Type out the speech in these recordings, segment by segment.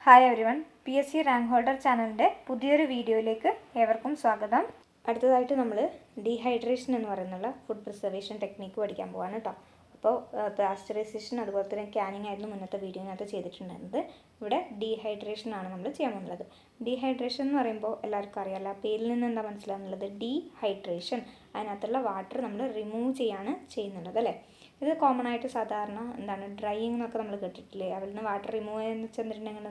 Hi everyone, PSC rank holder ചാനലിൻ്റെ പുതിയൊരു വീഡിയോയിലേക്ക് ഏവർക്കും സ്വാഗതം. അടുത്തതായിട്ട് നമ്മൾ ഡീഹൈഡ്രേഷൻ എന്ന് പറയുന്നുള്ള ഫുഡ് പ്രിസർവേഷൻ ടെക്നിക്ക് പഠിക്കാൻ പോവാണ് കേട്ടോ. അപ്പോൾ പാസ്ചറൈസേഷൻ അതുപോലെ തന്നെ ക്യാനിങ് ആയിരുന്നു മുന്നത്തെ വീഡിയോനകത്ത് ചെയ്തിട്ടുണ്ടായിരുന്നത്. ഇവിടെ ഡീഹൈഡ്രേഷൻ ആണ് നമ്മൾ ചെയ്യാൻ പോകുന്നത്. ഡീഹൈഡ്രേഷൻ എന്ന് പറയുമ്പോൾ എല്ലാവർക്കും അറിയാമല്ലോ, പേരിൽ നിന്ന് എന്താ മനസ്സിലാകുന്നുള്ളത്? ഡീഹൈഡ്രേഷൻ, അതിനകത്തുള്ള വാട്ടർ നമ്മൾ റിമൂവ് ചെയ്യാണ് ചെയ്യുന്നുള്ളത് അല്ലേ. ഇത് കോമൺ ആയിട്ട് സാധാരണ എന്താണ് ഡ്രൈയിങ് എന്നൊക്കെ നമ്മൾ കേട്ടിട്ടില്ലേ? അതിൽ നിന്ന് വാട്ടർ റിമൂവ് ചെയ്യുന്ന ചെന്നിട്ടുണ്ടെങ്കിൽ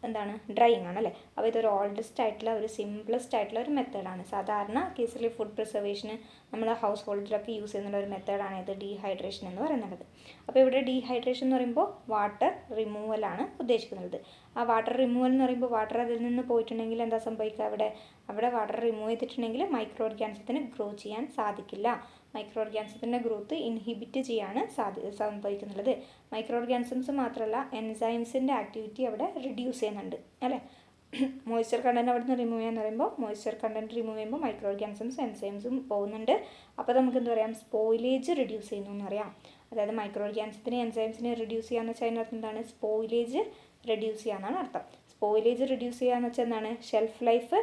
എന്താണ് ഡ്രൈയിങ് ആണല്ലേ. അപ്പോൾ ഇതൊരു ഓൾഡസ്റ്റ് ആയിട്ടുള്ള ഒരു സിംപ്ലസ്റ്റ് ആയിട്ടുള്ള ഒരു മെത്തേഡാണ്. സാധാരണ കേസിൽ ഫുഡ് പ്രിസർവേഷന് നമ്മൾ ഹൗസ് ഹോൾഡിലൊക്കെ യൂസ് ചെയ്യുന്ന ഒരു മെത്തേഡാണ് ഇത് ഡീഹൈഡ്രേഷൻ എന്ന് പറയുന്നത്. അപ്പോൾ ഇവിടെ ഡീഹൈഡ്രേഷൻ എന്ന് പറയുമ്പോൾ വാട്ടർ റിമൂവലാണ് ഉദ്ദേശിക്കുന്നത്. ആ വാട്ടർ റിമൂവൽ എന്ന് പറയുമ്പോൾ വാട്ടർ അതിൽ നിന്ന് പോയിട്ടുണ്ടെങ്കിൽ എന്താ സംഭവിക്കുക? അവിടെ വാട്ടർ റിമൂവ് ചെയ്തിട്ടുണ്ടെങ്കിൽ മൈക്രോ ഓർഗാനിസത്തിന് ഗ്രോ ചെയ്യാൻ സാധിക്കില്ല. മൈക്രോ ഓർഗാനിസത്തിൻ്റെ ഗ്രോത്ത് ഇൻഹിബിറ്റ് ചെയ്യാണ് സംഭവിക്കുന്നത്. മൈക്രോ ഓർഗാനിസംസ് മാത്രമല്ല, എൻസൈംസിൻ്റെ ആക്ടിവിറ്റി അവിടെ റിഡ്യൂസ് ചെയ്യുന്നുണ്ട് അല്ലേ. മോയ്സ്ചർ കണ്ടൻറ്റ് അവിടെ നിന്ന് റിമൂവ് ചെയ്യാന്ന് പറയുമ്പോൾ മോയ്സ്ചർ കണ്ടൻറ്റ് റിമൂവ് ചെയ്യുമ്പോൾ മൈക്രോ ഓർഗാനിസംസും എൻസൈംസും പോകുന്നുണ്ട്. അപ്പോൾ നമുക്ക് എന്താ പറയാം, സ്പോയിലേജ് റിഡ്യൂസ് ചെയ്യുന്നു എന്ന് പറയാം. അതായത് മൈക്രോ ഓർഗാനിസത്തിനെ എൻസൈംസിനെ റിഡ്യൂസ് ചെയ്യാന്ന് വെച്ചാൽ അതിനകത്ത് എന്താണ്? സ്പോയിലേജ് റിഡ്യൂസ് ചെയ്യാന്നാണ് അർത്ഥം. സ്പോയിലേജ് റിഡ്യൂസ് ചെയ്യാന്ന് വെച്ചാൽ എന്താണ്? ഷെൽഫ് ലൈഫ്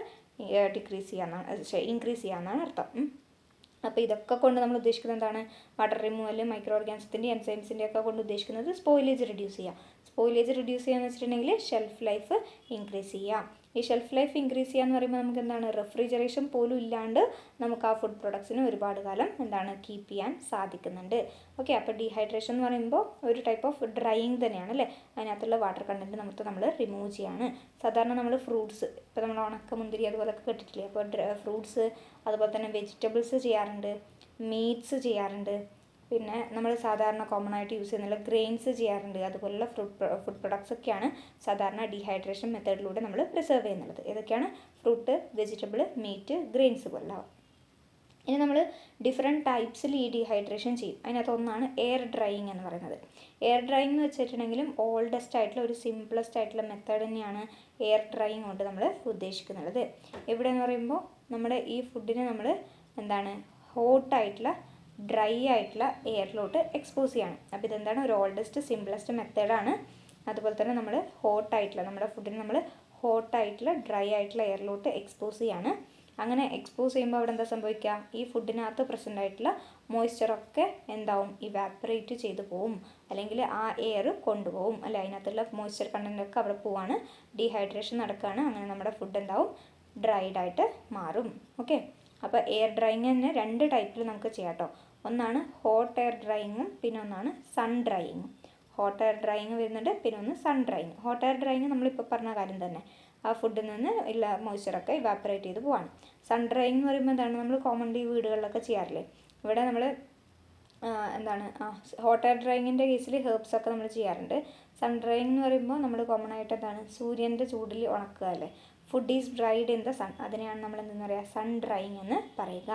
ഡിക്രീസ് ചെയ്യാന്നാണ്, ഇൻക്രീസ് ചെയ്യാന്നാണ് അർത്ഥം. അപ്പോൾ ഇതൊക്കെ കൊണ്ട് നമ്മൾ ഉദ്ദേശിക്കുന്നത് എന്താണ്? വാട്ടർ റിമൂവൽ, മൈക്രോ ഓർഗാനിസത്തിൻ്റെ എൻസൈംസിൻ്റെ ഒക്കെ കൊണ്ട് ഉദ്ദേശിക്കുന്നത് സ്പോയിലേജ് റിഡ്യൂസ് ചെയ്യുക. സ്പോയിലേജ് റിഡ്യൂസ് ചെയ്യാന്ന് വെച്ചിട്ടുണ്ടെങ്കിൽ ഷെൽഫ് ലൈഫ് ഇൻക്രീസ് ചെയ്യുക. ഈ ഷെൽഫ് ലൈഫ് ഇൻക്രീസ് ചെയ്യുക എന്ന് പറയുമ്പോൾ നമുക്ക് എന്താണ്? റെഫ്രിജറേഷൻ പോലും ഇല്ലാണ്ട് നമുക്ക് ആ ഫുഡ് പ്രൊഡക്ട്സിന് ഒരുപാട് കാലം കീപ്പ് ചെയ്യാൻ സാധിക്കുന്നുണ്ട്. ഓക്കെ, അപ്പോൾ ഡീഹൈഡ്രേഷൻ എന്ന് പറയുമ്പോൾ ഒരു ടൈപ്പ് ഓഫ് ഡ്രൈയിങ് തന്നെയാണ് അല്ലേ. അതിനകത്തുള്ള വാട്ടർ കണ്ടൻറ്റ് നമ്മൾ റിമൂവ് ചെയ്യാണ്. സാധാരണ നമ്മൾ ഫ്രൂട്ട്സ്, ഇപ്പോൾ നമ്മൾ ഉണക്ക മുന്തിരി അതുപോലൊക്കെ കേട്ടിട്ടില്ലേ? അപ്പോൾ ഫ്രൂട്ട്സ് അതുപോലെ തന്നെ വെജിറ്റബിൾസ് ചെയ്യാറുണ്ട്, മീറ്റ്സ് ചെയ്യാറുണ്ട്, പിന്നെ നമ്മൾ സാധാരണ കോമൺ ആയിട്ട് യൂസ് ചെയ്യുന്നുള്ള ഗ്രെയിൻസ് ചെയ്യാറുണ്ട്. അതുപോലുള്ള ഫുഡ് പ്രൊഡക്ട്സ് ഒക്കെയാണ് സാധാരണ ഡീഹൈഡ്രേഷൻ മെത്തേഡിലൂടെ നമ്മൾ പ്രിസർവ് ചെയ്യുന്നത്. ഏതൊക്കെയാണ്? ഫ്രൂട്ട്, വെജിറ്റബിൾ, മീറ്റ്, ഗ്രെയിൻസ് പോലുള്ള. ഇനി നമ്മൾ ഡിഫറെൻറ്റ് ടൈപ്സിൽ ഈ ഡീഹൈഡ്രേഷൻ ചെയ്യും. അതിനകത്ത് ഒന്നാണ് എയർ ഡ്രൈയിങ് എന്ന് പറയുന്നത്. എയർ ഡ്രൈയിങ് എന്ന് വെച്ചിട്ടുണ്ടെങ്കിലും ഓൾഡസ്റ്റ് ആയിട്ടുള്ള ഒരു സിംപ്ലസ്റ്റ് ആയിട്ടുള്ള മെത്തേഡ് തന്നെയാണ് എയർ ഡ്രൈയിങ് കൊണ്ട് നമ്മൾ ഉദ്ദേശിക്കുന്നത്. ഇവിടെ എന്ന് പറയുമ്പോൾ നമ്മുടെ ഈ ഫുഡിനെ നമ്മൾ എന്താണ് ഹോട്ടായിട്ടുള്ള ഡ്രൈ ആയിട്ടുള്ള എയറിലോട്ട് എക്സ്പോസ് ചെയ്യാണ്. അപ്പോൾ ഇതെന്താണ്? ഒരു ഓൾഡസ്റ്റ് സിംപ്ലസ്റ്റ് മെത്തേഡാണ്. അതുപോലെ തന്നെ നമ്മൾ ഹോട്ടായിട്ടുള്ള നമ്മുടെ ഫുഡിനെ നമ്മൾ ഹോട്ടായിട്ടുള്ള ഡ്രൈ ആയിട്ടുള്ള എയറിലോട്ട് എക്സ്പോസ് ചെയ്യാണ്. അങ്ങനെ എക്സ്പോസ് ചെയ്യുമ്പോൾ അവിടെ എന്താ സംഭവിക്കുക? ഈ ഫുഡിനകത്ത് പ്രസൻ്റ് ആയിട്ടുള്ള മോയ്സ്ചറൊക്കെ എന്താവും? ഇവാപ്പറേറ്റ് ചെയ്ത് പോവും, അല്ലെങ്കിൽ ആ എയർ കൊണ്ടുപോകും അല്ലെ. അതിനകത്തുള്ള മോയ്സ്ചർ കണ്ടൻറ്റൊക്കെ അവിടെ പോവാണ്, ഡീഹൈഡ്രേഷൻ നടക്കുകയാണ്. അങ്ങനെ നമ്മുടെ ഫുഡ് എന്താവും? ഡ്രൈഡ് ആയിട്ട് മാറും. ഓക്കെ, അപ്പോൾ എയർ ഡ്രൈയിങ് തന്നെ രണ്ട് ടൈപ്പിൽ നമുക്ക് ചെയ്യാം കേട്ടോ. ഒന്നാണ് ഹോട്ട് എയർ ഡ്രൈയിങ്ങും പിന്നെ ഒന്നാണ് സൺ ഡ്രൈയിങ്ങും. ഹോട്ട് എയർ ഡ്രൈയിങ് വരുന്നുണ്ട്, പിന്നെ ഒന്ന് sun drying. Hot air drying നമ്മളിപ്പോൾ പറഞ്ഞ കാര്യം തന്നെ, ആ ഫുഡിൽ നിന്ന് ഇല്ല മോയ്സ്ചറൊക്കെ ഇവാപ്പറേറ്റ് ചെയ്ത് പോവാണ്. സൺ ഡ്രൈയിങ് എന്ന് പറയുമ്പോൾ എന്താണ്? നമ്മൾ കോമൺലി വീടുകളിലൊക്കെ ചെയ്യാറില്ലേ. ഇവിടെ നമ്മൾ എന്താണ് ഹോട്ട് എയർ ഡ്രൈയിങ്ങിൻ്റെ കേസിൽ ഹെർബ്സ് ഒക്കെ നമ്മൾ ചെയ്യാറുണ്ട്. സൺ ഡ്രൈയിങ് എന്ന് പറയുമ്പോൾ നമ്മൾ കോമൺ ആയിട്ട് എന്താണ്? സൂര്യൻ്റെ ചൂടിൽ ഉണക്കുക അല്ലേ. Food is dried in the sun, അതിനെയാണ് നമ്മൾ എന്തെന്ന് പറയുക? സൺ ഡ്രൈയിങ് എന്ന് പറയുക.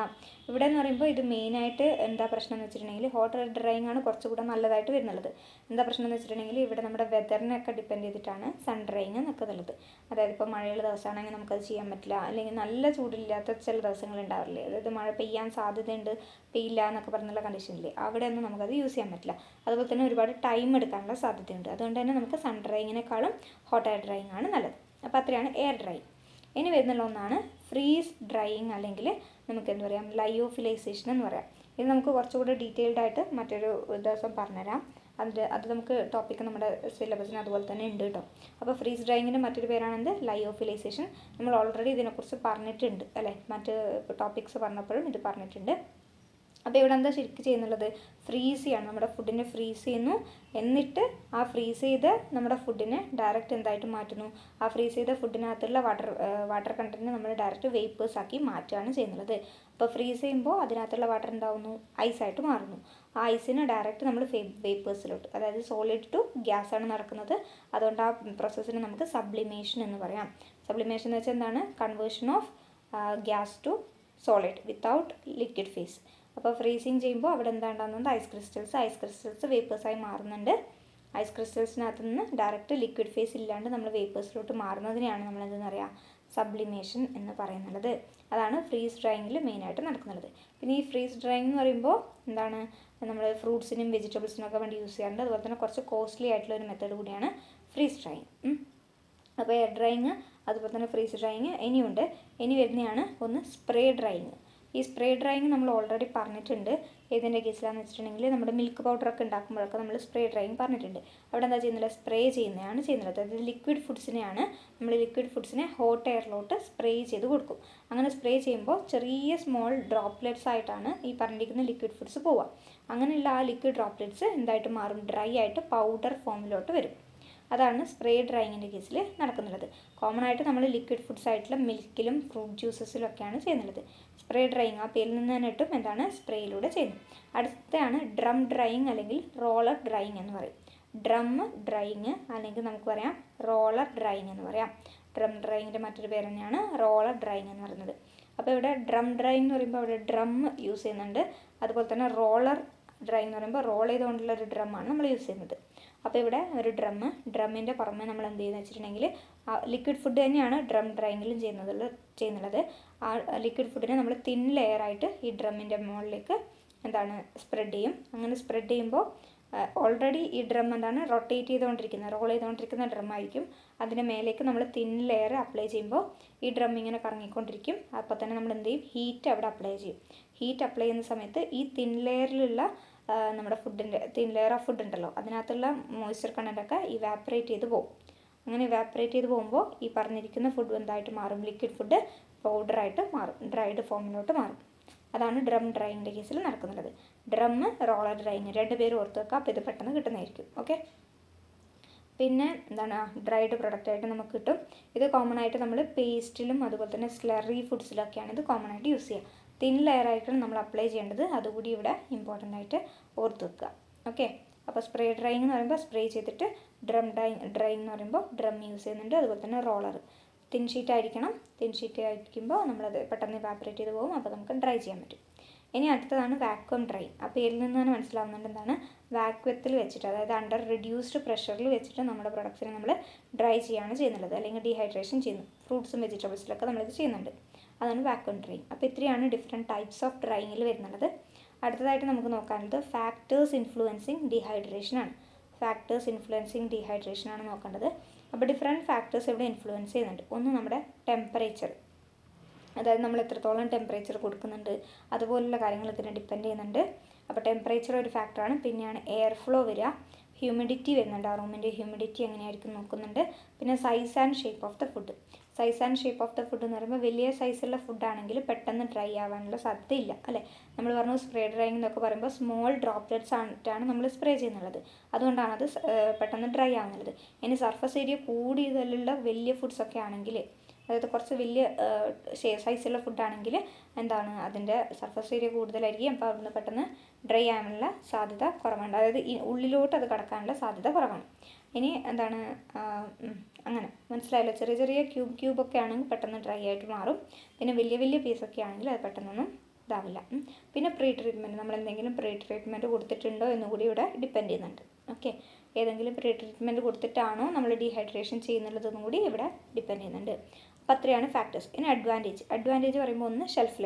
ഇവിടെ എന്ന് പറയുമ്പോൾ ഇത് മെയിനായിട്ട് എന്താ പ്രശ്നം എന്ന് വെച്ചിട്ടുണ്ടെങ്കിൽ, ഹോട്ട് എയർ ഡ്രൈയിങ് ആണ് കുറച്ചുകൂടെ നല്ലതായിട്ട് വരുന്നുള്ളത്. എന്താ പ്രശ്നം എന്ന് വെച്ചിട്ടുണ്ടെങ്കിൽ, ഇവിടെ നമ്മുടെ വെതറിനെയൊക്കെ ഡിപ്പെൻഡ് ചെയ്തിട്ടാണ് സൺ ഡ്രൈയിങ് എന്നൊക്കെ ഉള്ളത്. അതായത് ഇപ്പോൾ മഴയുള്ള ദിവസമാണെങ്കിൽ നമുക്കത് ചെയ്യാൻ പറ്റില്ല, അല്ലെങ്കിൽ നല്ല ചൂടില്ലാത്ത ചില ദിവസങ്ങൾ ഉണ്ടാവില്ലേ, അതായത് മഴ പെയ്യാൻ സാധ്യതയുണ്ട്, പെയ്യില്ല എന്നൊക്കെ പറഞ്ഞുള്ള കണ്ടീഷനില്ലേ, അവിടെയൊന്നും നമുക്കത് യൂസ് ചെയ്യാൻ പറ്റില്ല. അതുപോലെ തന്നെ ഒരുപാട് ടൈം എടുക്കാനുള്ള സാധ്യതയുണ്ട്. അതുകൊണ്ട് തന്നെ നമുക്ക് സൺ ഡ്രൈയിങ്ങിനേക്കാളും ഹോട്ട് എയർ ഡ്രൈയിങ് ആണ് നല്ലത്. അപ്പോൾ അത്രയാണ് എയർ ഡ്രൈയിങ്. ഇനി വരുന്നുള്ള ഒന്നാണ് ഫ്രീസ് ഡ്രൈയിങ്, അല്ലെങ്കിൽ നമുക്ക് എന്താ പറയാം, ലയോഫിലൈസേഷൻ എന്ന് പറയാം. ഇത് നമുക്ക് കുറച്ചുകൂടി ഡീറ്റെയിൽഡ് ആയിട്ട് മറ്റൊരു ദിവസം പറഞ്ഞുതരാം. അത് നമുക്ക് ടോപ്പിക്ക് നമ്മുടെ സിലബസിന് അതുപോലെ തന്നെ ഉണ്ട് കേട്ടോ. അപ്പോൾ ഫ്രീസ് ഡ്രൈയിങ്ങിൻ്റെ മറ്റൊരു പേരാണെന്ത്? ലയോഫിലൈസേഷൻ. നമ്മൾ ഓൾറെഡി ഇതിനെക്കുറിച്ച് പറഞ്ഞിട്ടുണ്ട് അല്ലേ, മറ്റ് ടോപ്പിക്സ് പറഞ്ഞപ്പോഴും ഇത് പറഞ്ഞിട്ടുണ്ട്. അപ്പോൾ ഇവിടെ എന്താ ശരിക്കും ചെയ്യുന്നുള്ളത്? ഫ്രീസ് ചെയ്യാണ്, നമ്മുടെ ഫുഡിനെ ഫ്രീസ് ചെയ്യുന്നു. എന്നിട്ട് ആ ഫ്രീസ് ചെയ്ത് നമ്മുടെ ഫുഡിനെ ഡയറക്റ്റ് എന്തായിട്ട് മാറ്റുന്നു? ആ ഫ്രീസ് ചെയ്ത ഫുഡിനകത്തുള്ള വാട്ടർ കണ്ടൻറ്റ് നമ്മൾ ഡയറക്റ്റ് വേപ്പേഴ്സ് ആക്കി മാറ്റുകയാണ് ചെയ്യുന്നത്. അപ്പോൾ ഫ്രീസ് ചെയ്യുമ്പോൾ അതിനകത്തുള്ള വാട്ടർ എന്താവുന്നു? ഐസായിട്ട് മാറുന്നു. ആ ഐസിനെ ഡയറക്റ്റ് നമ്മൾ വേപ്പേഴ്സിലോട്ട്, അതായത് സോളിഡ് ടു ഗ്യാസ് ആണ് നടക്കുന്നത്. അതുകൊണ്ട് ആ പ്രോസസ്സിന് നമുക്ക് സബ്ലിമേഷൻ എന്ന് പറയാം. സബ്ലിമേഷൻ എന്ന് വെച്ചാൽ എന്താണ്? Conversion of gas to solid without liquid phase. അപ്പോൾ ഫ്രീസിങ് ചെയ്യുമ്പോൾ അവിടെ എന്താ ഉണ്ടാകുന്നത്? ഐസ് ക്രിസ്റ്റൽസ് വേപ്പേഴ്സായി മാറുന്നുണ്ട്. ഐസ് ക്രിസ്റ്റൽസിനകത്ത് നിന്ന് ഡയറക്റ്റ് ലിക്വിഡ് ഫേസ് ഇല്ലാണ്ട് നമ്മൾ വേപ്പേഴ്സിലോട്ട് മാറുന്നതിനെയാണ് നമ്മൾ എന്തെന്ന് പറയുക? സബ്ലിമേഷൻ എന്ന് പറയുന്നത്. അതാണ് ഫ്രീസ് ഡ്രൈയിങ്ങിൽ മെയിനായിട്ട് നടക്കുന്നത്. പിന്നെ ഈ ഫ്രീസ് ഡ്രൈയിങ് എന്ന് പറയുമ്പോൾ എന്താണ്? നമ്മൾ ഫ്രൂട്ട്സിനും വെജിറ്റബിൾസിനും ഒക്കെ വേണ്ടി യൂസ് ചെയ്യാറുണ്ട്. അതുപോലെ തന്നെ കുറച്ച് കോസ്റ്റ്ലി ആയിട്ടുള്ള ഒരു മെത്തേഡ് കൂടിയാണ് ഫ്രീസ് ഡ്രൈയിങ്. അപ്പോൾ എയർ ഡ്രൈയിങ് അതുപോലെ തന്നെ ഫ്രീസ് ഡ്രൈയിങ് ഇനിയുണ്ട്. ഇനി വരുന്നതാണ് ഒന്ന് സ്പ്രേ ഡ്രൈയിങ്. ഈ സ്പ്രേ ഡ്രൈയിങ് നമ്മൾ ഓൾറെഡി പറഞ്ഞിട്ടുണ്ട്. ഏതിൻ്റെ കേസിലാണെന്ന് വെച്ചിട്ടുണ്ടെങ്കിൽ നമ്മുടെ മിൽക്ക് പൗഡറൊക്കെ ഉണ്ടാക്കുമ്പോഴൊക്കെ നമ്മൾ സ്പ്രേ ഡ്രൈയിങ് പറഞ്ഞിട്ടുണ്ട്. അവിടെ എന്താ ചെയ്യുന്നത്, സ്പ്രേ ചെയ്യുന്നതാണ് ചെയ്യുന്നത്. അതായത് ലിക്വിഡ് ഫുഡ്സിനെ ഹോട്ട് എയറിലോട്ട് സ്പ്രേ ചെയ്ത് കൊടുക്കും. അങ്ങനെ സ്പ്രേ ചെയ്യുമ്പോൾ ചെറിയ സ്മോൾ ഡ്രോപ്ലെറ്റ്സ് ആയിട്ടാണ് ഈ പറഞ്ഞിരിക്കുന്ന ലിക്വിഡ് ഫുഡ്സ് പോവുക. അങ്ങനെയുള്ള ആ ലിക്വിഡ് ഡ്രോപ്ലെറ്റ്സ് എന്തായിട്ട് മാറും, ഡ്രൈ ആയിട്ട് പൗഡർ ഫോമിലോട്ട് വരും. അതാണ് സ്പ്രേ ഡ്രൈയിങ്ങിൻ്റെ കേസിൽ നടക്കുന്നുള്ളത്. കോമൺ ആയിട്ട് നമ്മൾ ലിക്വിഡ് ഫുഡ്സ് ആയിട്ടുള്ള മിൽക്കിലും ഫ്രൂട്ട് ജ്യൂസസിലൊക്കെയാണ് ചെയ്യുന്നത്. സ്പ്രേ ഡ്രൈയിങ് ആ പേരിൽ നിന്ന് തന്നെ ഇട്ടും എന്താണ് സ്പ്രേയിലൂടെ ചെയ്യുന്നത്. അടുത്തതാണ് ഡ്രം ഡ്രൈയിങ് അല്ലെങ്കിൽ റോളർ ഡ്രൈയിങ് എന്ന് പറയും. ഡ്രം ഡ്രൈയിങ് അല്ലെങ്കിൽ നമുക്ക് പറയാം റോളർ ഡ്രൈയിങ് എന്ന് പറയാം. ഡ്രം ഡ്രൈയിങ്ങിൻ്റെ മറ്റൊരു പേര് തന്നെയാണ് റോളർ ഡ്രൈയിങ് എന്ന് പറയുന്നത്. അപ്പോൾ ഇവിടെ ഡ്രം ഡ്രൈയിങ് എന്ന് പറയുമ്പോൾ അവിടെ ഡ്രം യൂസ് ചെയ്യുന്നുണ്ട്. അതുപോലെ തന്നെ റോളർ ഡ്രൈയിങ് എന്ന് പറയുമ്പോൾ റോൾ ചെയ്തുകൊണ്ടുള്ള ഒരു ഡ്രമ്മാണ് നമ്മൾ യൂസ് ചെയ്യുന്നത്. അപ്പോൾ ഇവിടെ ഒരു ഡ്രമ്മിൻ്റെ പുറമെ നമ്മൾ എന്ത് ചെയ്യുന്നത് വെച്ചിട്ടുണ്ടെങ്കിൽ ലിക്വിഡ് ഫുഡ് തന്നെയാണ് ഡ്രം ഡ്രൈയിങ്ങിലും ചെയ്യുന്നുള്ളത്. ആ ലിക്വിഡ് ഫുഡിനെ നമ്മൾ തിൻ ലെയറായിട്ട് ഈ ഡ്രമ്മിൻ്റെ മുകളിലേക്ക് എന്താണ് സ്പ്രെഡ് ചെയ്യും. അങ്ങനെ സ്പ്രെഡ് ചെയ്യുമ്പോൾ ഓൾറെഡി ഈ ഡ്രം എന്താണ് റോൾ ചെയ്തുകൊണ്ടിരിക്കുന്ന ഡ്രമ്മായിരിക്കും. അതിൻ്റെ മേലേക്ക് നമ്മൾ തിൻ ലെയർ അപ്ലൈ ചെയ്യുമ്പോൾ ഈ ഡ്രം ഇങ്ങനെ കറങ്ങിക്കൊണ്ടിരിക്കും. അപ്പോൾ തന്നെ നമ്മൾ എന്ത് ചെയ്യും, ഹീറ്റ് അവിടെ അപ്ലൈ ചെയ്യും. ഹീറ്റ് അപ്ലൈ ചെയ്യുന്ന സമയത്ത് ഈ തിൻ ലെയറിലുള്ള നമ്മുടെ തിൻ ലെയർ ഓഫ് ഫുഡ് ഉണ്ടല്ലോ, അതിനകത്തുള്ള മോയ്സ്ചർ കണ്ടൻറ്റൊക്കെ ഇവാപ്പറേറ്റ് ചെയ്ത് പോകും. അങ്ങനെ ഇവാപ്പറേറ്റ് ചെയ്ത് പോകുമ്പോൾ ഈ പറഞ്ഞിരിക്കുന്ന ഫുഡ് എന്തായിട്ട് മാറും, ലിക്വിഡ് ഫുഡ് പൗഡറായിട്ട് മാറും, ഡ്രൈഡ് ഫോമിലോട്ട് മാറും. അതാണ് ഡ്രം ഡ്രൈയിങ്ങിൻ്റെ കേസിൽ നടക്കുന്നത്. ഡ്രം, റോളർ ഡ്രൈയിങ് രണ്ട് പേര് ഓർത്ത് വെക്കുക. അപ്പോൾ ഇത് പെട്ടെന്ന് കിട്ടുന്നതായിരിക്കും. ഓക്കെ. പിന്നെ എന്താണ് ഡ്രൈഡ് പ്രൊഡക്റ്റായിട്ട് നമുക്ക് കിട്ടും. ഇത് കോമൺ ആയിട്ട് നമ്മൾ പേസ്റ്റിലും അതുപോലെ തന്നെ സ്ലറി ഫുഡ്സിലൊക്കെയാണ് ഇത് കോമൺ ആയിട്ട് യൂസ് ചെയ്യുക. തിൻ ലെയറായിട്ടാണ് നമ്മൾ അപ്ലൈ ചെയ്യേണ്ടത്. അതുകൂടി ഇവിടെ ഇമ്പോർട്ടൻ്റ് ആയിട്ട് ഓർത്ത് വെക്കുക. ഓക്കെ. അപ്പോൾ സ്പ്രേ ഡ്രൈയിങ് എന്ന് പറയുമ്പോൾ സ്പ്രേ ചെയ്തിട്ട്, ഡ്രം ഡ്രൈയിങ് എന്ന് പറയുമ്പോൾ ഡ്രം യൂസ് ചെയ്യുന്നുണ്ട്. അതുപോലെ തന്നെ റോളർ തിൻ ഷീറ്റ് ആയിരിക്കുമ്പോൾ നമ്മളത് പെട്ടെന്ന് ഇവാപ്പറേറ്റ് ചെയ്ത് പോകും. അപ്പോൾ നമുക്ക് ഡ്രൈ ചെയ്യാൻ പറ്റും. ഇനി അടുത്തതാണ് വാക്വം ഡ്രൈ. ആ പേരിൽ നിന്ന് തന്നെ മനസ്സിലാവുന്നുണ്ട് എന്താണ് വാക്വത്തിൽ വെച്ചിട്ട്, അതായത് അണ്ടർ റിഡ്യൂസ്ഡ് പ്രഷറിൽ വെച്ചിട്ട് നമ്മുടെ പ്രൊഡക്ട്സിനെ നമ്മൾ ഡ്രൈ ചെയ്യാണ് ചെയ്യുന്നത്, അല്ലെങ്കിൽ ഡീഹൈഡ്രേഷൻ ചെയ്യുന്നു. ഫ്രൂട്ട്സും വെജിറ്റബിൾസിലൊക്കെ നമ്മളിത് ചെയ്യുന്നുണ്ട്. അതാണ് വാക്വം ഡ്രൈയിങ്. അപ്പോൾ ഇത്രയാണ് ഡിഫറെൻറ്റ് ടൈപ്സ് ഓഫ് ഡ്രൈയിങ്ങിൽ വരുന്നത്. അടുത്തതായിട്ട് നമുക്ക് നോക്കാനുള്ളത് ഫാക്ടേഴ്സ് ഇൻഫ്ലുവൻസിങ് ഡീഹൈഡ്രേഷനാണ്. ആണ് നോക്കേണ്ടത്. അപ്പോൾ ഡിഫറെൻറ്റ് ഫാക്ടേഴ്സ് ഇവിടെ ഇൻഫ്ലുവൻസ് ചെയ്യുന്നുണ്ട്. ഒന്ന് നമ്മുടെ ടെമ്പറേച്ചർ, അതായത് നമ്മൾ എത്രത്തോളം ടെമ്പറേച്ചർ കൊടുക്കുന്നുണ്ട്, അതുപോലുള്ള കാര്യങ്ങൾ ഇതിനെ ഡിപ്പെൻഡ് ചെയ്യുന്നുണ്ട്. അപ്പോൾ ടെമ്പറേച്ചർ ഒരു ഫാക്ടറാണ്. പിന്നെയാണ് എയർ ഫ്ലോ വരിക, ഹ്യൂമിഡിറ്റി വരുന്നുണ്ട്, ആ റൂമിൻ്റെ ഹ്യൂമിഡിറ്റി എങ്ങനെയായിരിക്കും നോക്കുന്നുണ്ട്. പിന്നെ size and shape of the food. എന്ന് പറയുമ്പോൾ വലിയ സൈസുള്ള ഫുഡാണെങ്കിൽ പെട്ടെന്ന് ഡ്രൈ ആവാനുള്ള സാധ്യതയില്ല, അല്ലേ? നമ്മൾ പറഞ്ഞു സ്പ്രേ ഡ്രൈയിങ് എന്നൊക്കെ പറയുമ്പോൾ സ്മോൾ ഡ്രോപ്ലെറ്റ്സ് ആയിട്ടാണ് നമ്മൾ സ്പ്രേ ചെയ്യുന്നുള്ളത്. അതുകൊണ്ടാണ് അത് പെട്ടെന്ന് ഡ്രൈ ആവുന്നത്. ഇനി സർഫസ് ഏരിയ കൂടിയതിലുള്ള വലിയ ഫുഡ്സൊക്കെ ആണെങ്കിൽ, അതായത് കുറച്ച് വലിയ സൈസുള്ള ഫുഡാണെങ്കിൽ എന്താണ് അതിൻ്റെ സർഫസ് ഏരിയ കൂടുതലായിരിക്കും. അപ്പോൾ അവിടുന്ന് പെട്ടെന്ന് ഡ്രൈ ആവാനുള്ള സാധ്യത കുറവാണ്, അതായത് ഈ ഉള്ളിലോട്ട് അത് കടക്കാനുള്ള സാധ്യത കുറവാണ്. ഇനി എന്താണ് അങ്ങനെ മനസ്സിലായല്ലോ. ചെറിയ ചെറിയ ക്യൂബൊക്കെ ആണെങ്കിൽ പെട്ടെന്ന് ഡ്രൈ ആയിട്ട് മാറും. പിന്നെ വലിയ വലിയ പീസൊക്കെ ആണെങ്കിൽ അത് പെട്ടെന്നൊന്നും ഇതാവില്ല. പിന്നെ പ്രീ ട്രീറ്റ്മെൻറ്റ്, നമ്മൾ എന്തെങ്കിലും പ്രീ ട്രീറ്റ്മെൻറ്റ് കൊടുത്തിട്ടുണ്ടോ എന്നുകൂടി ഇവിടെ ഡിപ്പെൻഡ് ചെയ്യുന്നുണ്ട്. ഓക്കെ. ഏതെങ്കിലും പ്രീ ട്രീറ്റ്മെൻറ്റ് കൊടുത്തിട്ടാണോ നമ്മൾ ഡീഹൈഡ്രേഷൻ ചെയ്യുന്നുള്ളതെന്നും കൂടി ഇവിടെ ഡിപ്പെൻഡ് ചെയ്യുന്നുണ്ട്. അപ്പോൾ അത്രയാണ് ഫാക്ടേഴ്സ്. ഇനി അഡ്വാൻറ്റേജ് പറയുമ്പോൾ ഒന്ന് ഷെൽഫ്